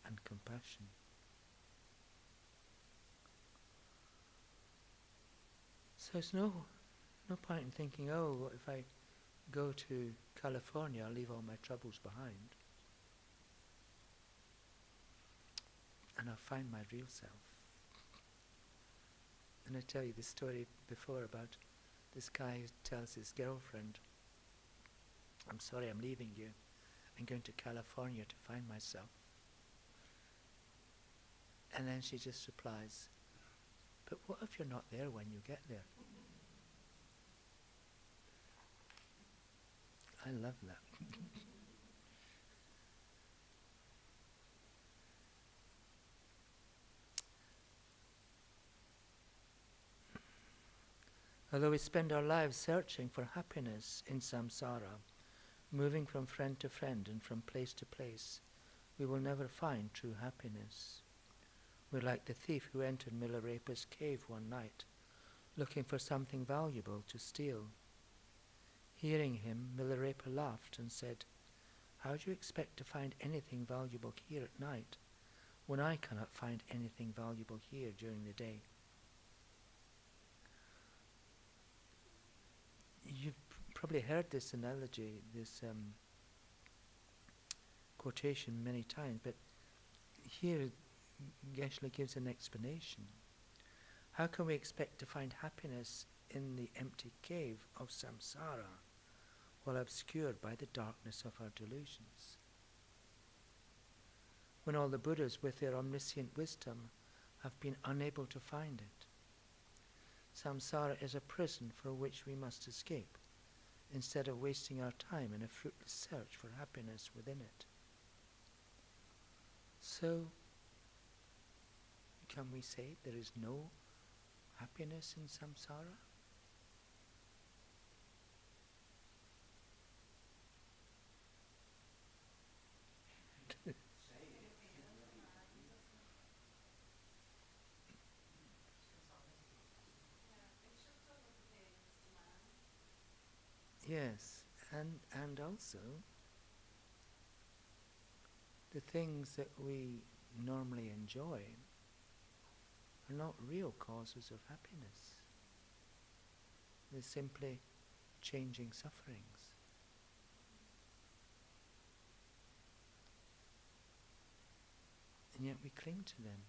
and compassion. So it's no point in thinking, oh, if I go to California, I'll leave all my troubles behind. And I'll find my real self. And I tell you the story before about this guy who tells his girlfriend, I'm sorry, I'm leaving you. I'm going to California to find myself. And then she just replies, but what if you're not there when you get there? I love that. Although we spend our lives searching for happiness in samsara, moving from friend to friend and from place to place, we will never find true happiness. We're like the thief who entered Milarepa's cave one night, looking for something valuable to steal. Hearing him, Milarepa laughed and said, how do you expect to find anything valuable here at night, when I cannot find anything valuable here during the day? You've probably heard this analogy, this quotation many times, but here Geshe gives an explanation. How can we expect to find happiness in the empty cave of samsara while obscured by the darkness of our delusions? When all the Buddhas with their omniscient wisdom have been unable to find it. Samsara is a prison for which we must escape, instead of wasting our time in a fruitless search for happiness within it. So, can we say there is no happiness in samsara? Yes, and also the things that we normally enjoy are not real causes of happiness. They're simply changing sufferings. And yet we cling to them,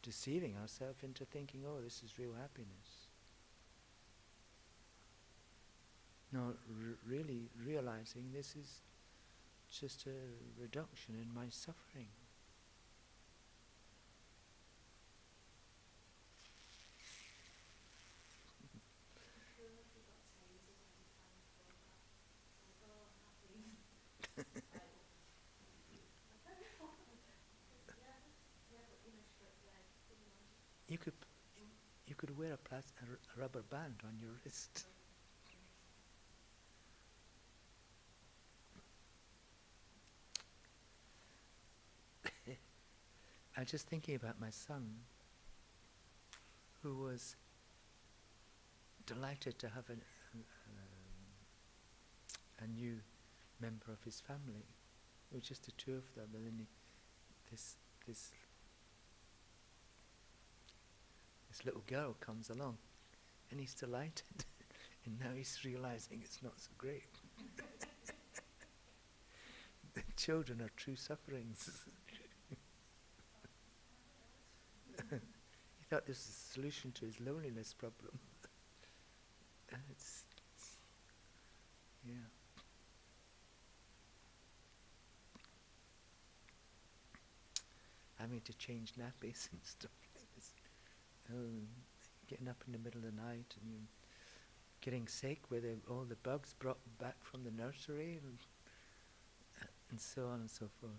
deceiving ourselves into thinking, oh, this is real happiness. Not really realizing this is just a reduction in my suffering. You could wear a rubber band on your wrist. I was just thinking about my son, who was delighted to have a new member of his family. It was just the two of them, and then this little girl comes along, and he's delighted, and now he's realizing it's not so great. The children are true sufferings. He thought this was a solution to his loneliness problem. Yeah. Having to change nappies and stuff like this. Getting up in the middle of the night and getting sick with all the bugs brought back from the nursery and so on and so forth.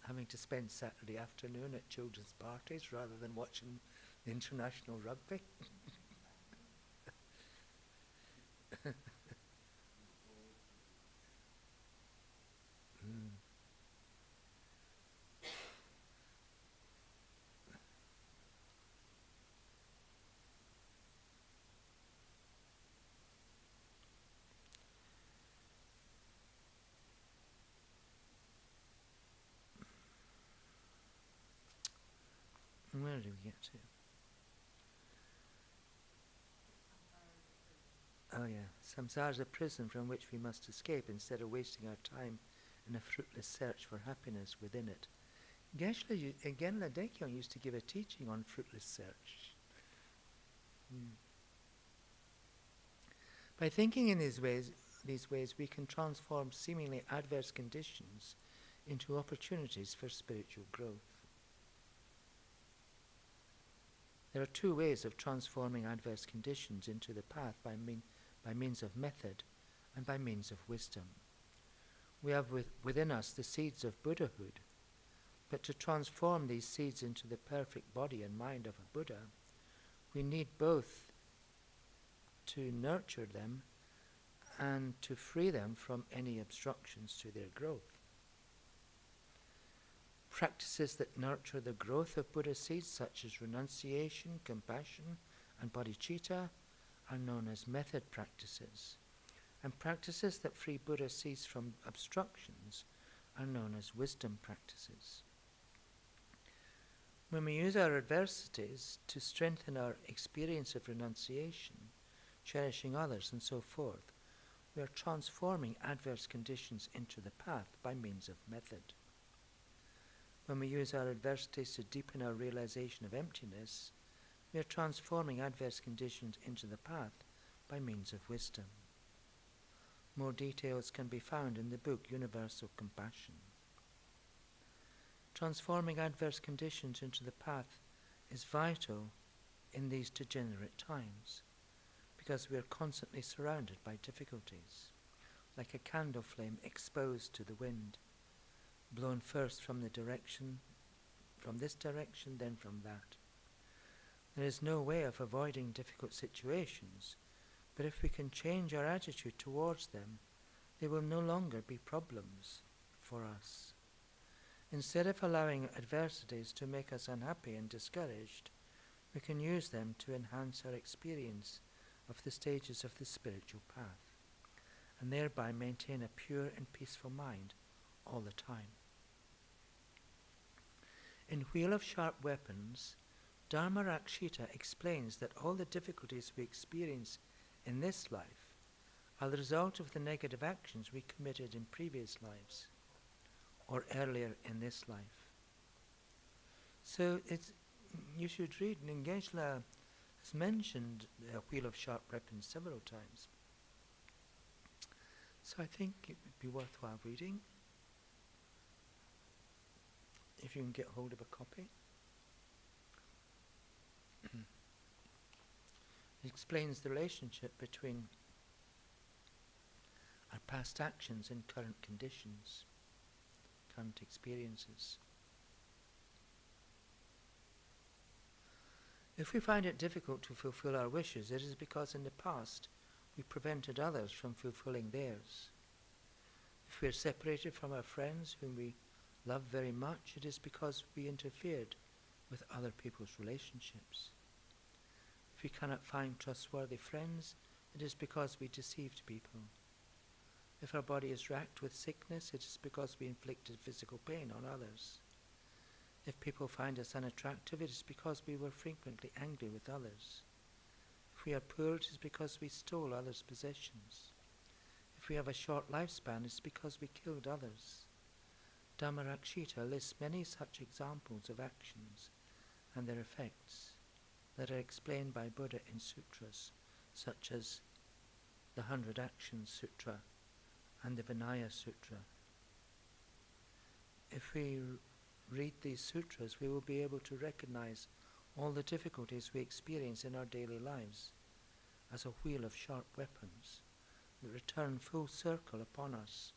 Having to spend Saturday afternoon at children's parties rather than watching the international rugby. Where do we get to? Oh yeah, samsara is a prison from which we must escape instead of wasting our time in a fruitless search for happiness within it. Genla Dekyong used to give a teaching on fruitless search. By thinking in these ways, we can transform seemingly adverse conditions into opportunities for spiritual growth. There are two ways of transforming adverse conditions into the path, by means of method and by means of wisdom. We have within us the seeds of Buddhahood, but to transform these seeds into the perfect body and mind of a Buddha, we need both to nurture them and to free them from any obstructions to their growth. Practices that nurture the growth of Buddha seeds, such as renunciation, compassion, and bodhicitta, are known as method practices, and practices that free Buddha seeds from obstructions are known as wisdom practices. When we use our adversities to strengthen our experience of renunciation, cherishing others, and so forth, we are transforming adverse conditions into the path by means of method. When we use our adversities to deepen our realization of emptiness, we are transforming adverse conditions into the path by means of wisdom. More details can be found in the book Universal Compassion. Transforming adverse conditions into the path is vital in these degenerate times, because we are constantly surrounded by difficulties, like a candle flame exposed to the wind, blown first from this direction, then from that. There is no way of avoiding difficult situations, but if we can change our attitude towards them, they will no longer be problems for us. Instead of allowing adversities to make us unhappy and discouraged, we can use them to enhance our experience of the stages of the spiritual path, and thereby maintain a pure and peaceful mind all the time. In Wheel of Sharp Weapons, Dharmarakshita explains that all the difficulties we experience in this life are the result of the negative actions we committed in previous lives or earlier in this life. So you should read, Geshe-la has mentioned the Wheel of Sharp Weapons several times. So I think it would be worthwhile reading, if you can get hold of a copy. It explains the relationship between our past actions and current conditions, current experiences. If we find it difficult to fulfill our wishes, it is because in the past we prevented others from fulfilling theirs. If we are separated from our friends whom we love very much, it is because we interfered with other people's relationships. If we cannot find trustworthy friends, it is because we deceived people. If our body is racked with sickness, it is because we inflicted physical pain on others. If people find us unattractive, it is because we were frequently angry with others. If we are poor, it is because we stole others' possessions. If we have a short lifespan, it is because we killed others. Dhammarakshita lists many such examples of actions and their effects that are explained by Buddha in sutras such as the 100 Actions Sutra and the Vinaya Sutra. If we read these sutras, we will be able to recognize all the difficulties we experience in our daily lives as a wheel of sharp weapons that return full circle upon us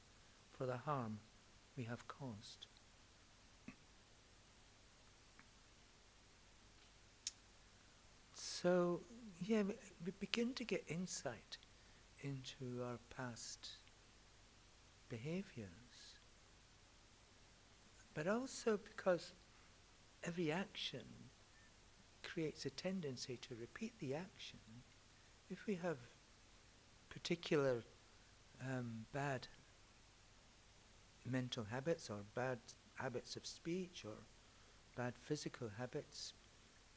for the harm we have caused. So, we begin to get insight into our past behaviors, but also because every action creates a tendency to repeat the action. If we have particular bad mental habits or bad habits of speech or bad physical habits,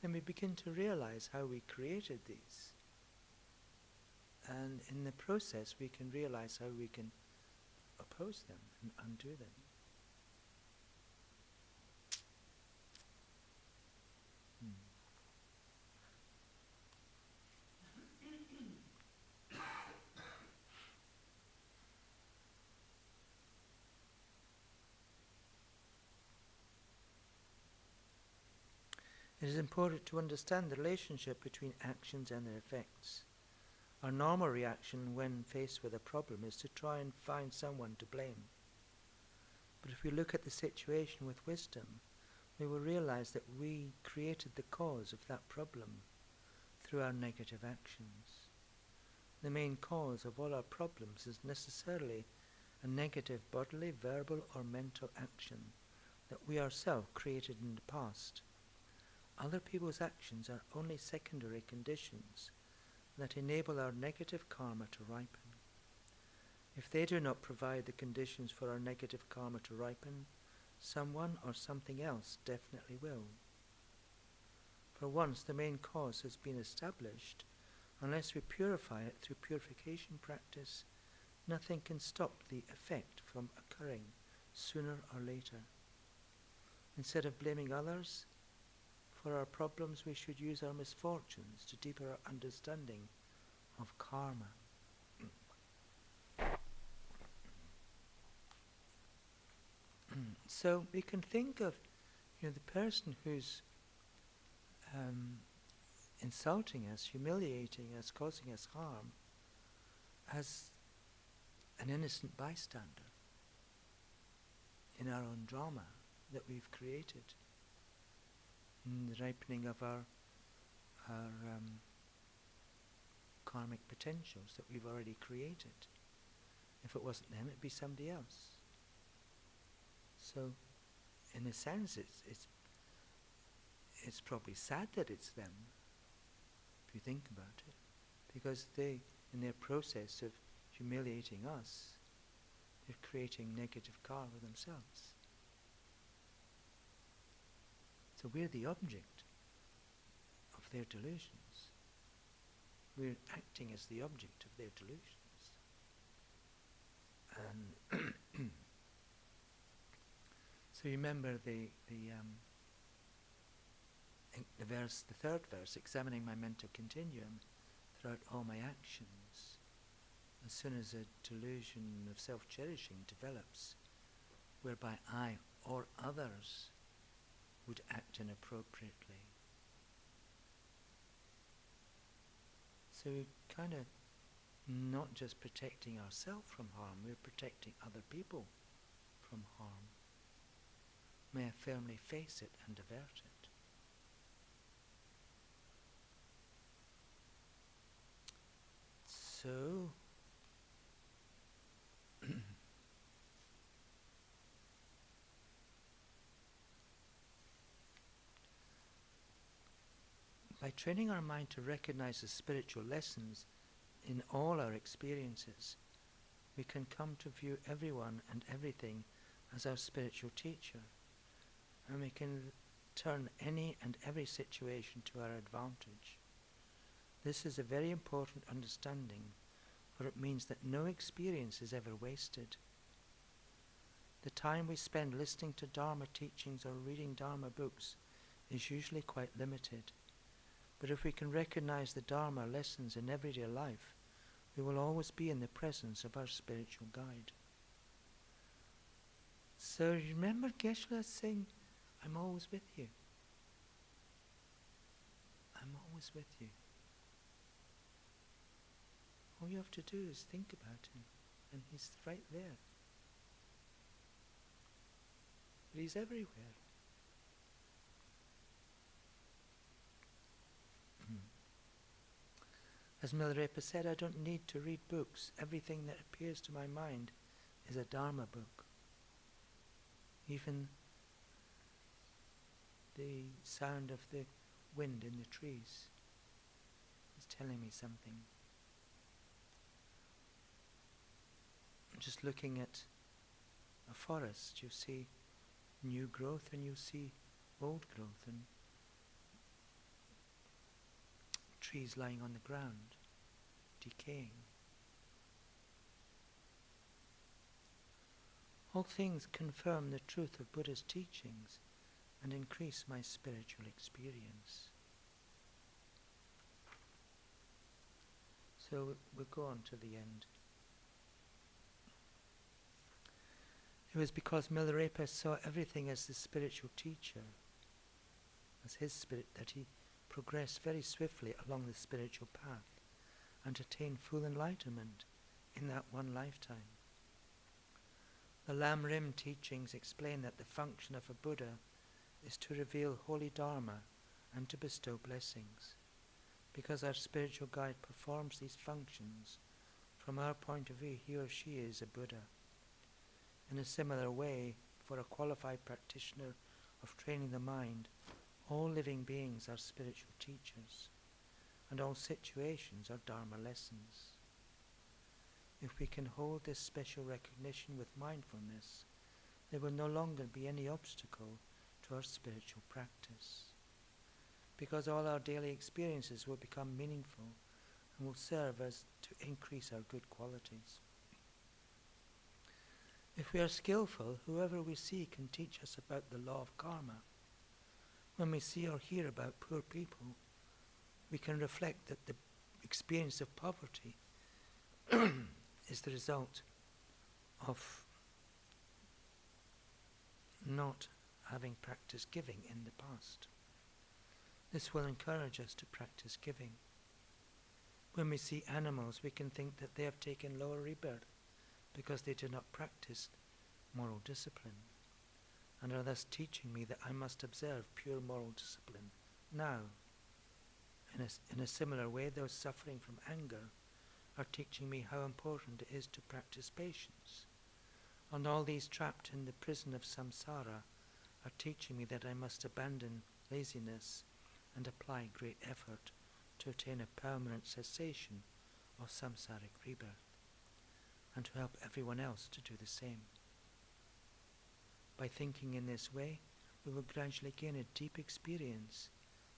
then we begin to realize how we created these. And in the process, we can realize how we can oppose them and undo them. It is important to understand the relationship between actions and their effects. Our normal reaction when faced with a problem is to try and find someone to blame. But if we look at the situation with wisdom, we will realize that we created the cause of that problem through our negative actions. The main cause of all our problems is necessarily a negative bodily, verbal or mental action that we ourselves created in the past. Other people's actions are only secondary conditions that enable our negative karma to ripen. If they do not provide the conditions for our negative karma to ripen, someone or something else definitely will. For once the main cause has been established, unless we purify it through purification practice, nothing can stop the effect from occurring sooner or later. Instead of blaming others for our problems, we should use our misfortunes to deepen our understanding of karma. So we can think of, the person who's insulting us, humiliating us, causing us harm, as an innocent bystander in our own drama that we've created, in the ripening of our karmic potentials that we've already created. If it wasn't them, it'd be somebody else. So, in a sense, it's probably sad that it's them, if you think about it, because they, in their process of humiliating us, they're creating negative karma themselves. So we're the object of their delusions. We're acting as the object of their delusions. And so you remember the verse, the third verse, examining my mental continuum throughout all my actions. As soon as a delusion of self-cherishing develops, whereby I or others would act inappropriately. So we're kind of not just protecting ourselves from harm, we're protecting other people from harm. May I firmly face it and avert it. So, by training our mind to recognize the spiritual lessons in all our experiences, we can come to view everyone and everything as our spiritual teacher, and we can turn any and every situation to our advantage. This is a very important understanding, for it means that no experience is ever wasted. The time we spend listening to Dharma teachings or reading Dharma books is usually quite limited. But if we can recognize the Dharma lessons in everyday life, we will always be in the presence of our spiritual guide. So remember Geshe-la saying, I'm always with you. I'm always with you. All you have to do is think about him, and he's right there. But he's everywhere. As Milarepa said, I don't need to read books. Everything that appears to my mind is a Dharma book. Even the sound of the wind in the trees is telling me something. Just looking at a forest, you see new growth and you see old growth, and trees lying on the ground, decaying. All things confirm the truth of Buddha's teachings and increase my spiritual experience. So we'll go on to the end. It was because Milarepa saw everything as the spiritual teacher, as his spirit, that he progressed very swiftly along the spiritual path and attained full enlightenment in that one lifetime. The Lam Rim teachings explain that the function of a Buddha is to reveal holy Dharma and to bestow blessings. Because our spiritual guide performs these functions, from our point of view, he or she is a Buddha. In a similar way, for a qualified practitioner of training the mind, all living beings are spiritual teachers, and all situations are Dharma lessons. If we can hold this special recognition with mindfulness, there will no longer be any obstacle to our spiritual practice, because all our daily experiences will become meaningful and will serve us to increase our good qualities. If we are skillful, whoever we see can teach us about the law of karma. When we see or hear about poor people, we can reflect that the experience of poverty is the result of not having practiced giving in the past. This will encourage us to practice giving. When we see animals, we can think that they have taken lower rebirth because they did not practice moral discipline, and are thus teaching me that I must observe pure moral discipline now. In a similar way, those suffering from anger are teaching me how important it is to practice patience. And all these trapped in the prison of samsara are teaching me that I must abandon laziness and apply great effort to attain a permanent cessation of samsaric rebirth, and to help everyone else to do the same. By thinking in this way, we will gradually gain a deep experience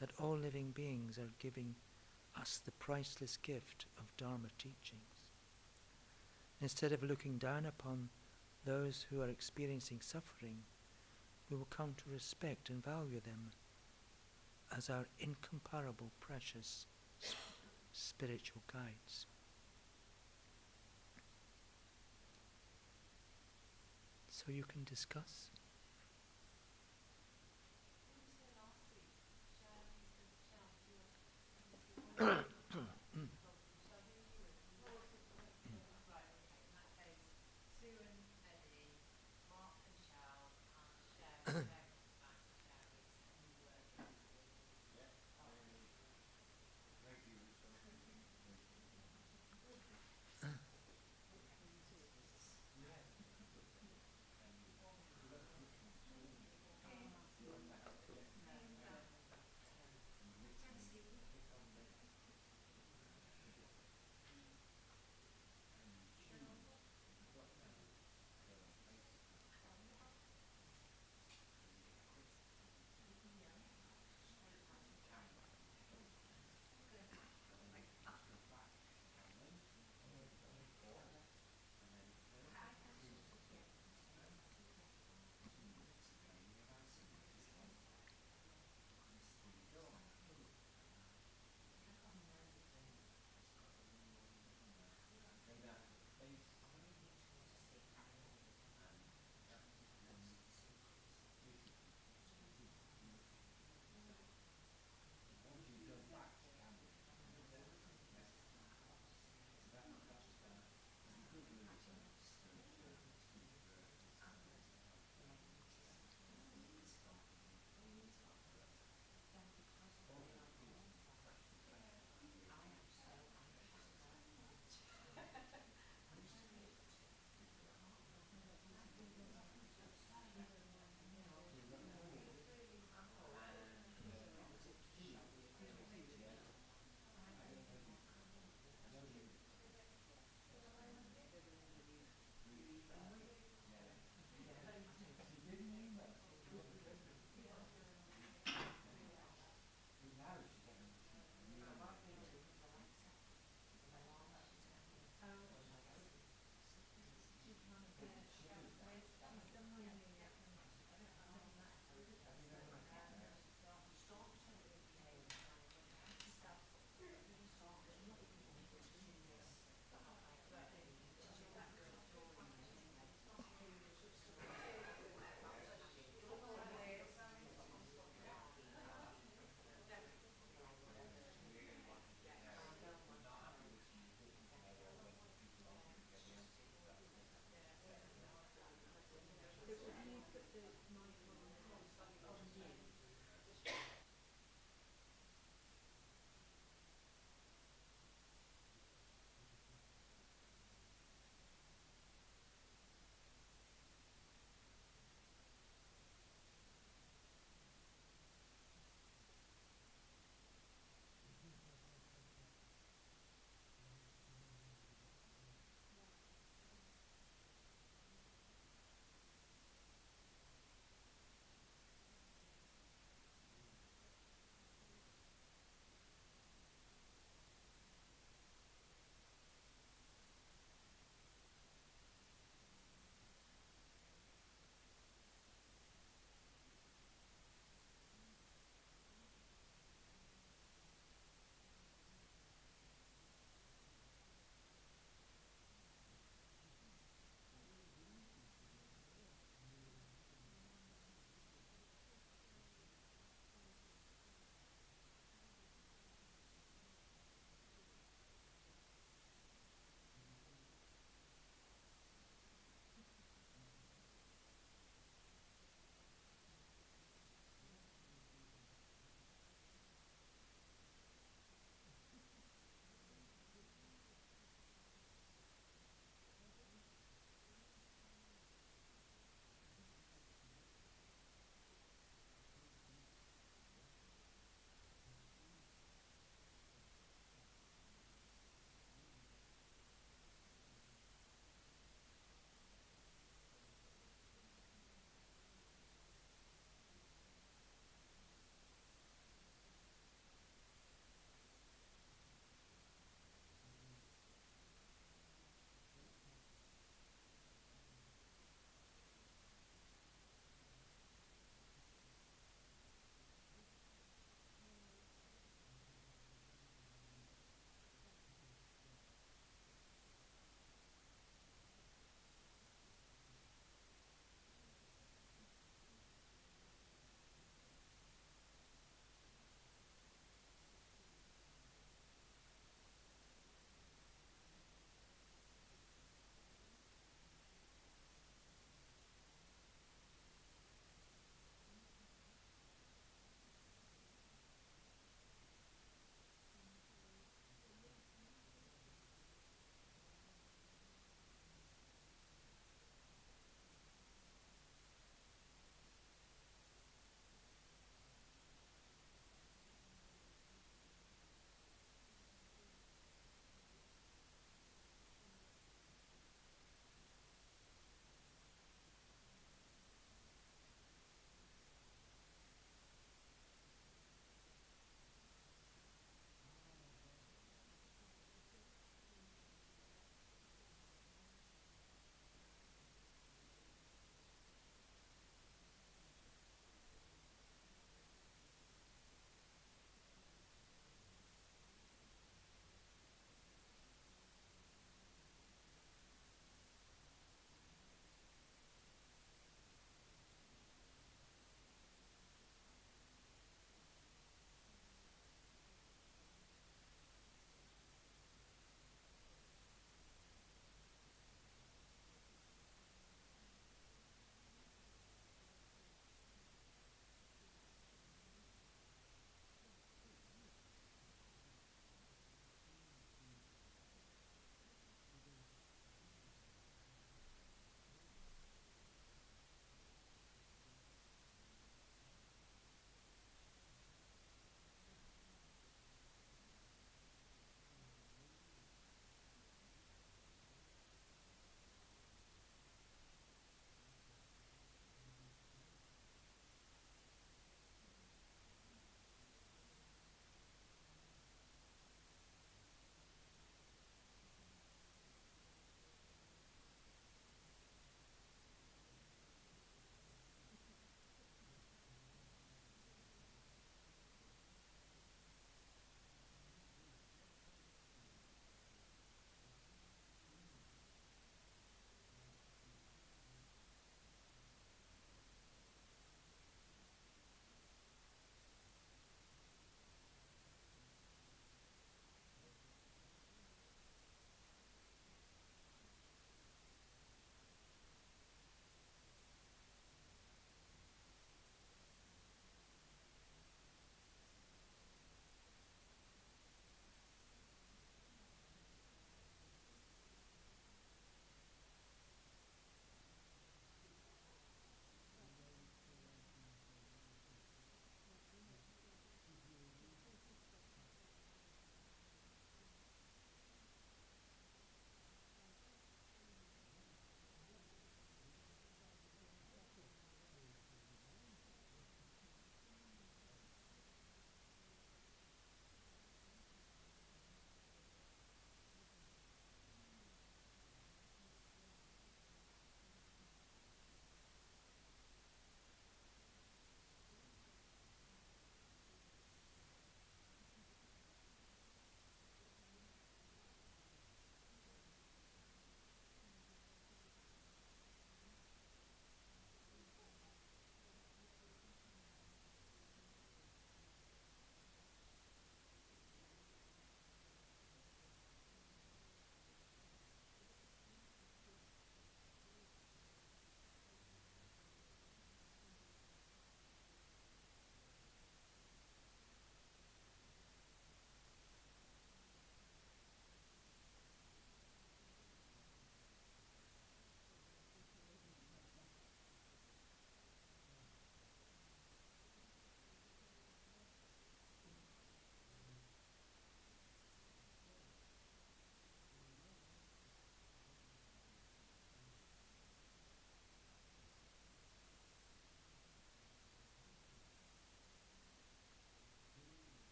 that all living beings are giving us the priceless gift of Dharma teachings. Instead of looking down upon those who are experiencing suffering, we will come to respect and value them as our incomparable, precious spiritual guides. So you can discuss.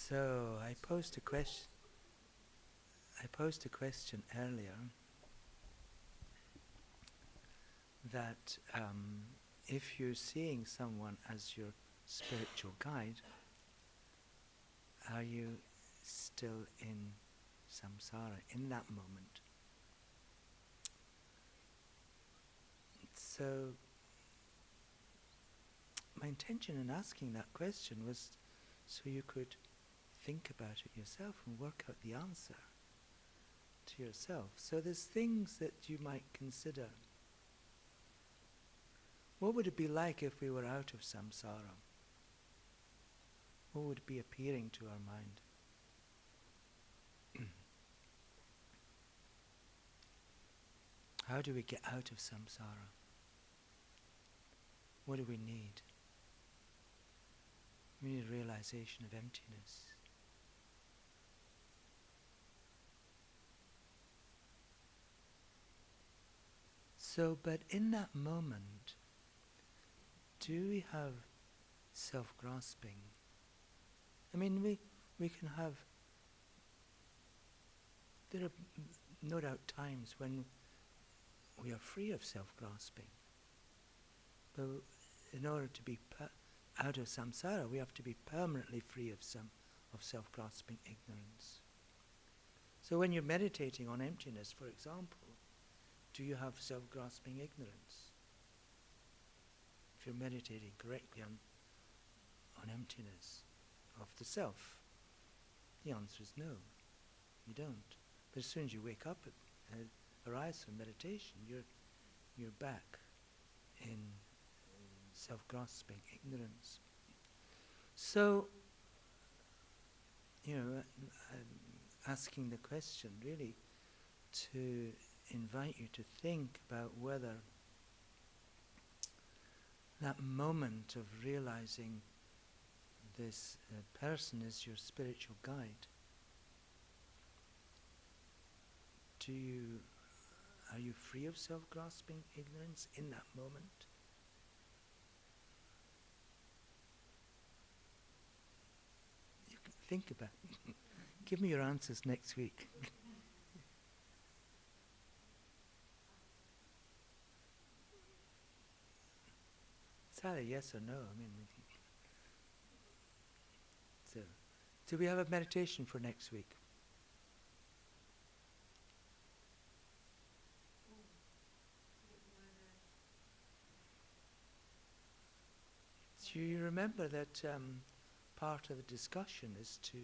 So I posed a question. I posed a question earlier that if you're seeing someone as your spiritual guide, are you still in samsara in that moment? So my intention in asking that question was so you could think about it yourself and work out the answer to yourself. So there's things that you might consider. What would it be like if we were out of samsara? What would be appearing to our mind? How do we get out of samsara? What do we need? We need a realization of emptiness. So, but in that moment, do we have self-grasping? I mean, we can have, there are no doubt times when we are free of self-grasping. But in order to be out of samsara, we have to be permanently free of self-grasping ignorance. So when you're meditating on emptiness, for example, do you have self-grasping ignorance? If you're meditating correctly on emptiness of the self, the answer is no, you don't. But as soon as you wake up, arise from meditation, you're back in self-grasping ignorance. So, I'm asking the question really to invite you to think about whether that moment of realizing this person is your spiritual guide. Are you free of self-grasping ignorance in that moment? You can think about it. Give me your answers next week. It's either yes or no. I mean, so do we have a meditation for next week? Do you remember that part of the discussion is to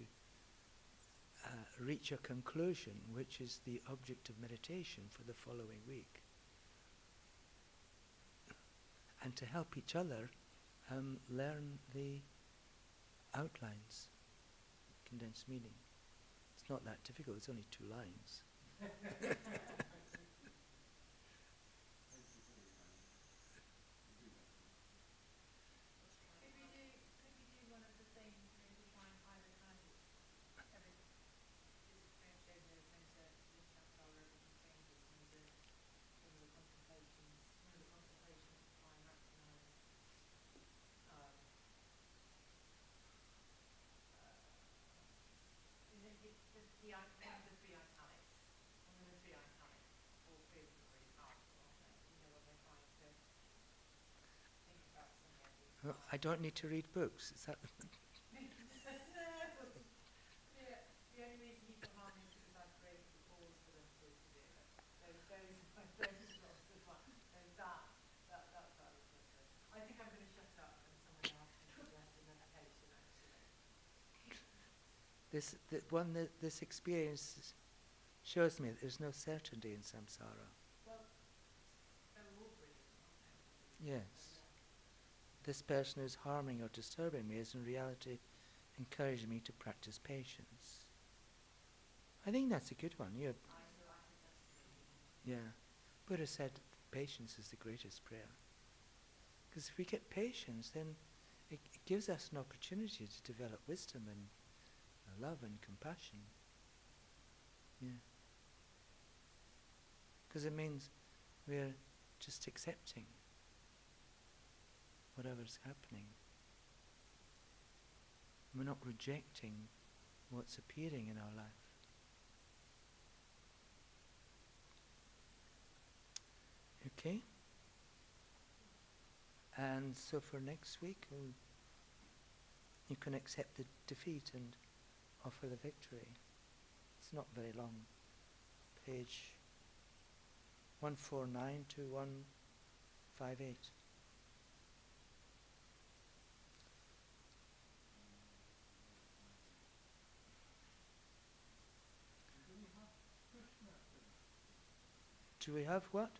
reach a conclusion, which is the object of meditation for the following week, and to help each other learn the outlines, condensed meaning. It's not that difficult, it's only 2 lines. Could we do one of the things, maybe try and either kind of every this experience gave me a sense that this chapter everything changes, some of the contemplations, to try and maximize one of the three italics. One of the three italics, all three of them are really powerful, aren't they? When they're trying to think about something. Well, I don't need to read books. Is that? The only reason he put harmony is because I've created the pause for them to do it. Those lots of one. That's what I was going to say. I think I'm going to shut up and someone else can progress the meditation actually. This experience shows me that there's no certainty in samsara. Well, they're all brilliant, aren't they? Yes. This person who's harming or disturbing me is in reality encouraging me to practice patience. I think that's a good one. I think that's brilliant. Yeah. Buddha said patience is the greatest prayer. Because if we get patience, then it gives us an opportunity to develop wisdom and love and compassion. Yeah. Because it means we're just accepting whatever's happening. We're not rejecting what's appearing in our life. Okay? And so for next week, you can accept the defeat and offer the victory. It's not very long. Page 149 to 158. Do we have what?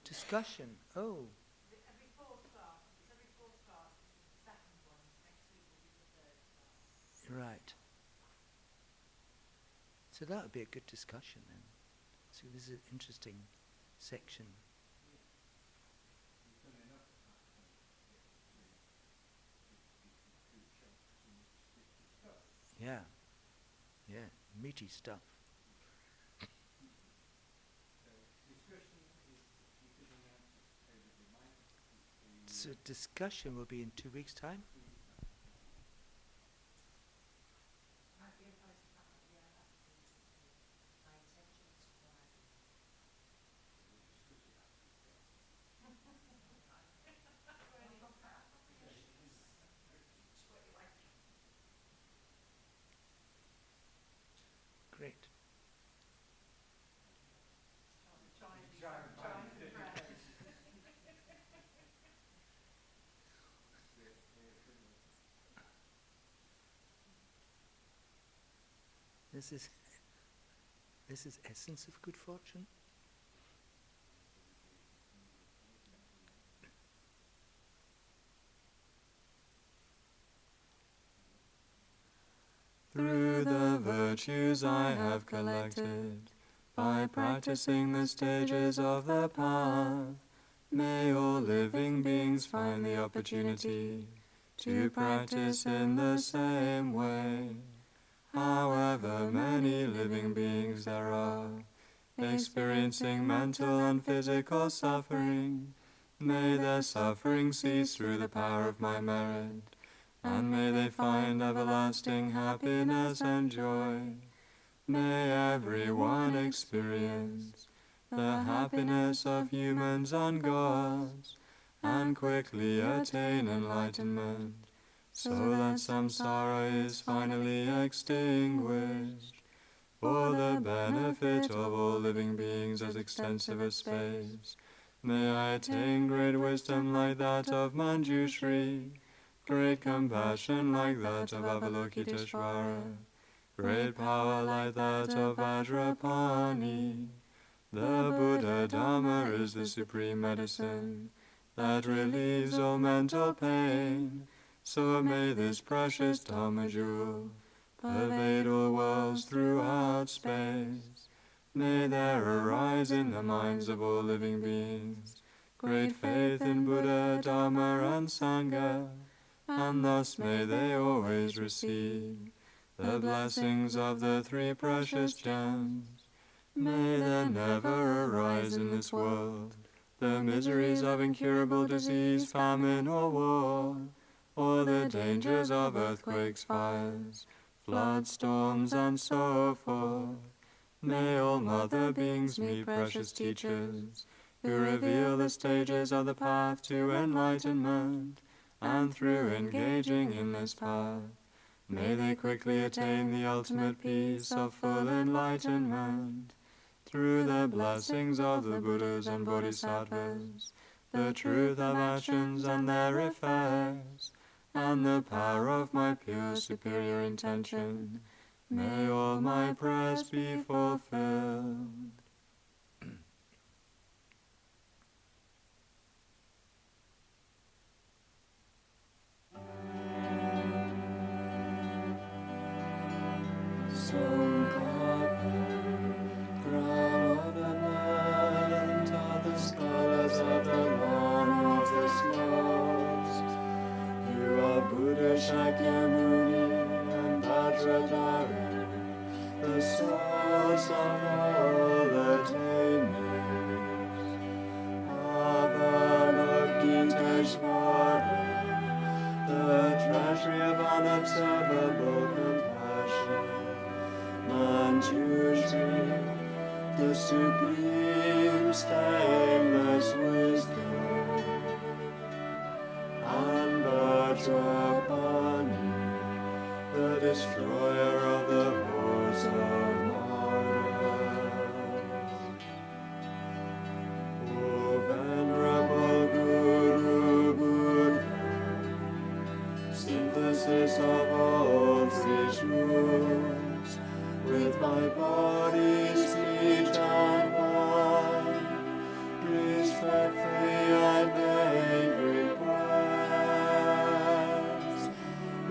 Discussion. Oh, Every fourth class, it's every fourth class, this is the second one, next week will be the third class. right. So that would be a good discussion then. So this is an interesting section. Yeah, yeah, meaty stuff. So discussion will be in 2 weeks' time. Might be a post, that might be my intentions for my Great. This is essence of good fortune. Through the virtues I have collected, by practicing the stages of the path, may all living beings find the opportunity to practice in the same way. However many living beings there are, experiencing mental and physical suffering, may their suffering cease through the power of my merit, and may they find everlasting happiness and joy. May everyone experience the happiness of humans and gods, and quickly attain enlightenment, so that samsara is finally extinguished. For the benefit of all living beings as extensive as space, may I attain great wisdom like that of Manjushri, great compassion like that of Avalokiteshvara, great power like that of Vajrapani. The Buddha Dhamma is the supreme medicine that relieves all mental pain, so may this precious Dhamma jewel pervade all worlds throughout space. May there arise in the minds of all living beings great faith in Buddha, Dhamma, and Sangha, and thus may they always receive the blessings of the three precious gems. May there never arise in this world the miseries of incurable disease, famine, or war, or the dangers of earthquakes, fires, floods, storms, and so forth. May all mother beings meet precious teachers, who reveal the stages of the path to enlightenment, and through engaging in this path, may they quickly attain the ultimate peace of full enlightenment. Through the blessings of the Buddhas and Bodhisattvas, the truth of actions and their effects, and the power of my pure superior intention, may all my prayers be fulfilled. Ornament of the scholars of the Lord of the Snows. You are Buddha Shakyamuni and Vajradhara, the source of all attainments. Avalokiteshvara, the treasury of unobservable compassion. the supreme stainless wisdom, and Vajrapani, the destroyer of the horse of Mars. O venerable Guru Buddha, synthesis of all three truths, with my body, speech, and mind, respectfully I make request.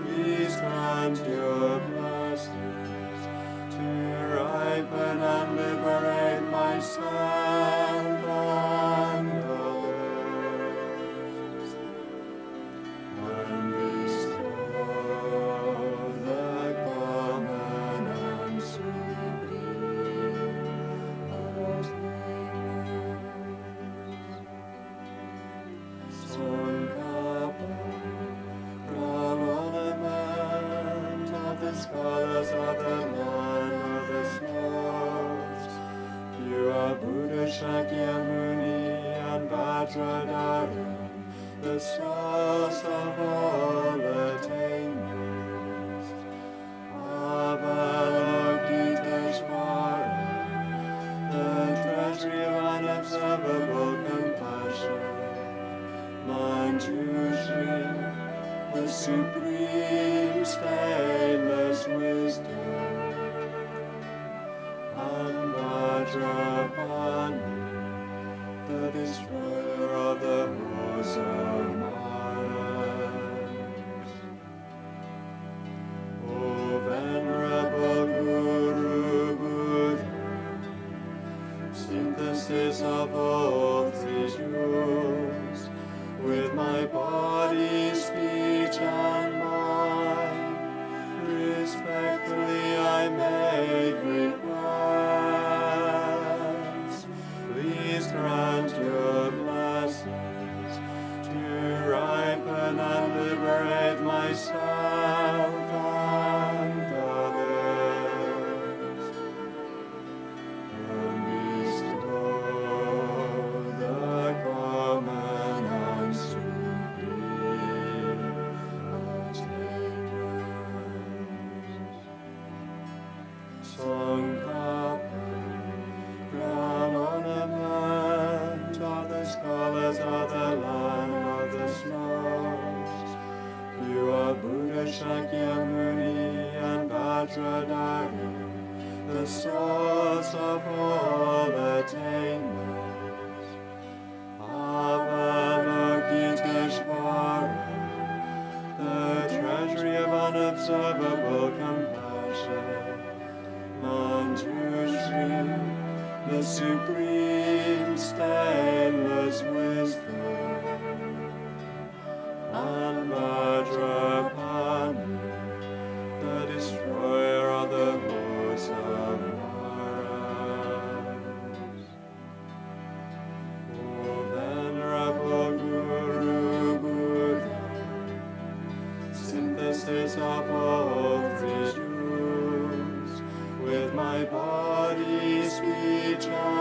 Please grant your blessings to ripen and liberate myself and others, and bestow the common and supreme attainment. Sankapa, crown ornament of the scholars of the land of the snows, pure Buddha Shakyamuni and Vajradhara, the source of all attainments. Avalokiteshvara, the treasury of unobservable compassion. Manjushri, the supreme stainless wisdom, and Vajrapani, the destroyer of the horse of Mars. O venerable Guru Buddha, synthesis of all three truths, with my body, speech, and mind, respectfully I make request. Please grant your blessings to ripen and liberate myself and others, and bestow the common and supreme attainment. Sankapa, crown ornament of the scholars of the land of the snows, pure Buddha Shakyamuni and Vajradhara, the source of all attainments. Avalokiteshvara, the treasury of unobservable compassion. Manjushri, the supreme stainless wisdom, and Vajrapani, the destroyer of the horse of Mars. O venerable Guru Buddha, synthesis of all three truths, with my body, speech, and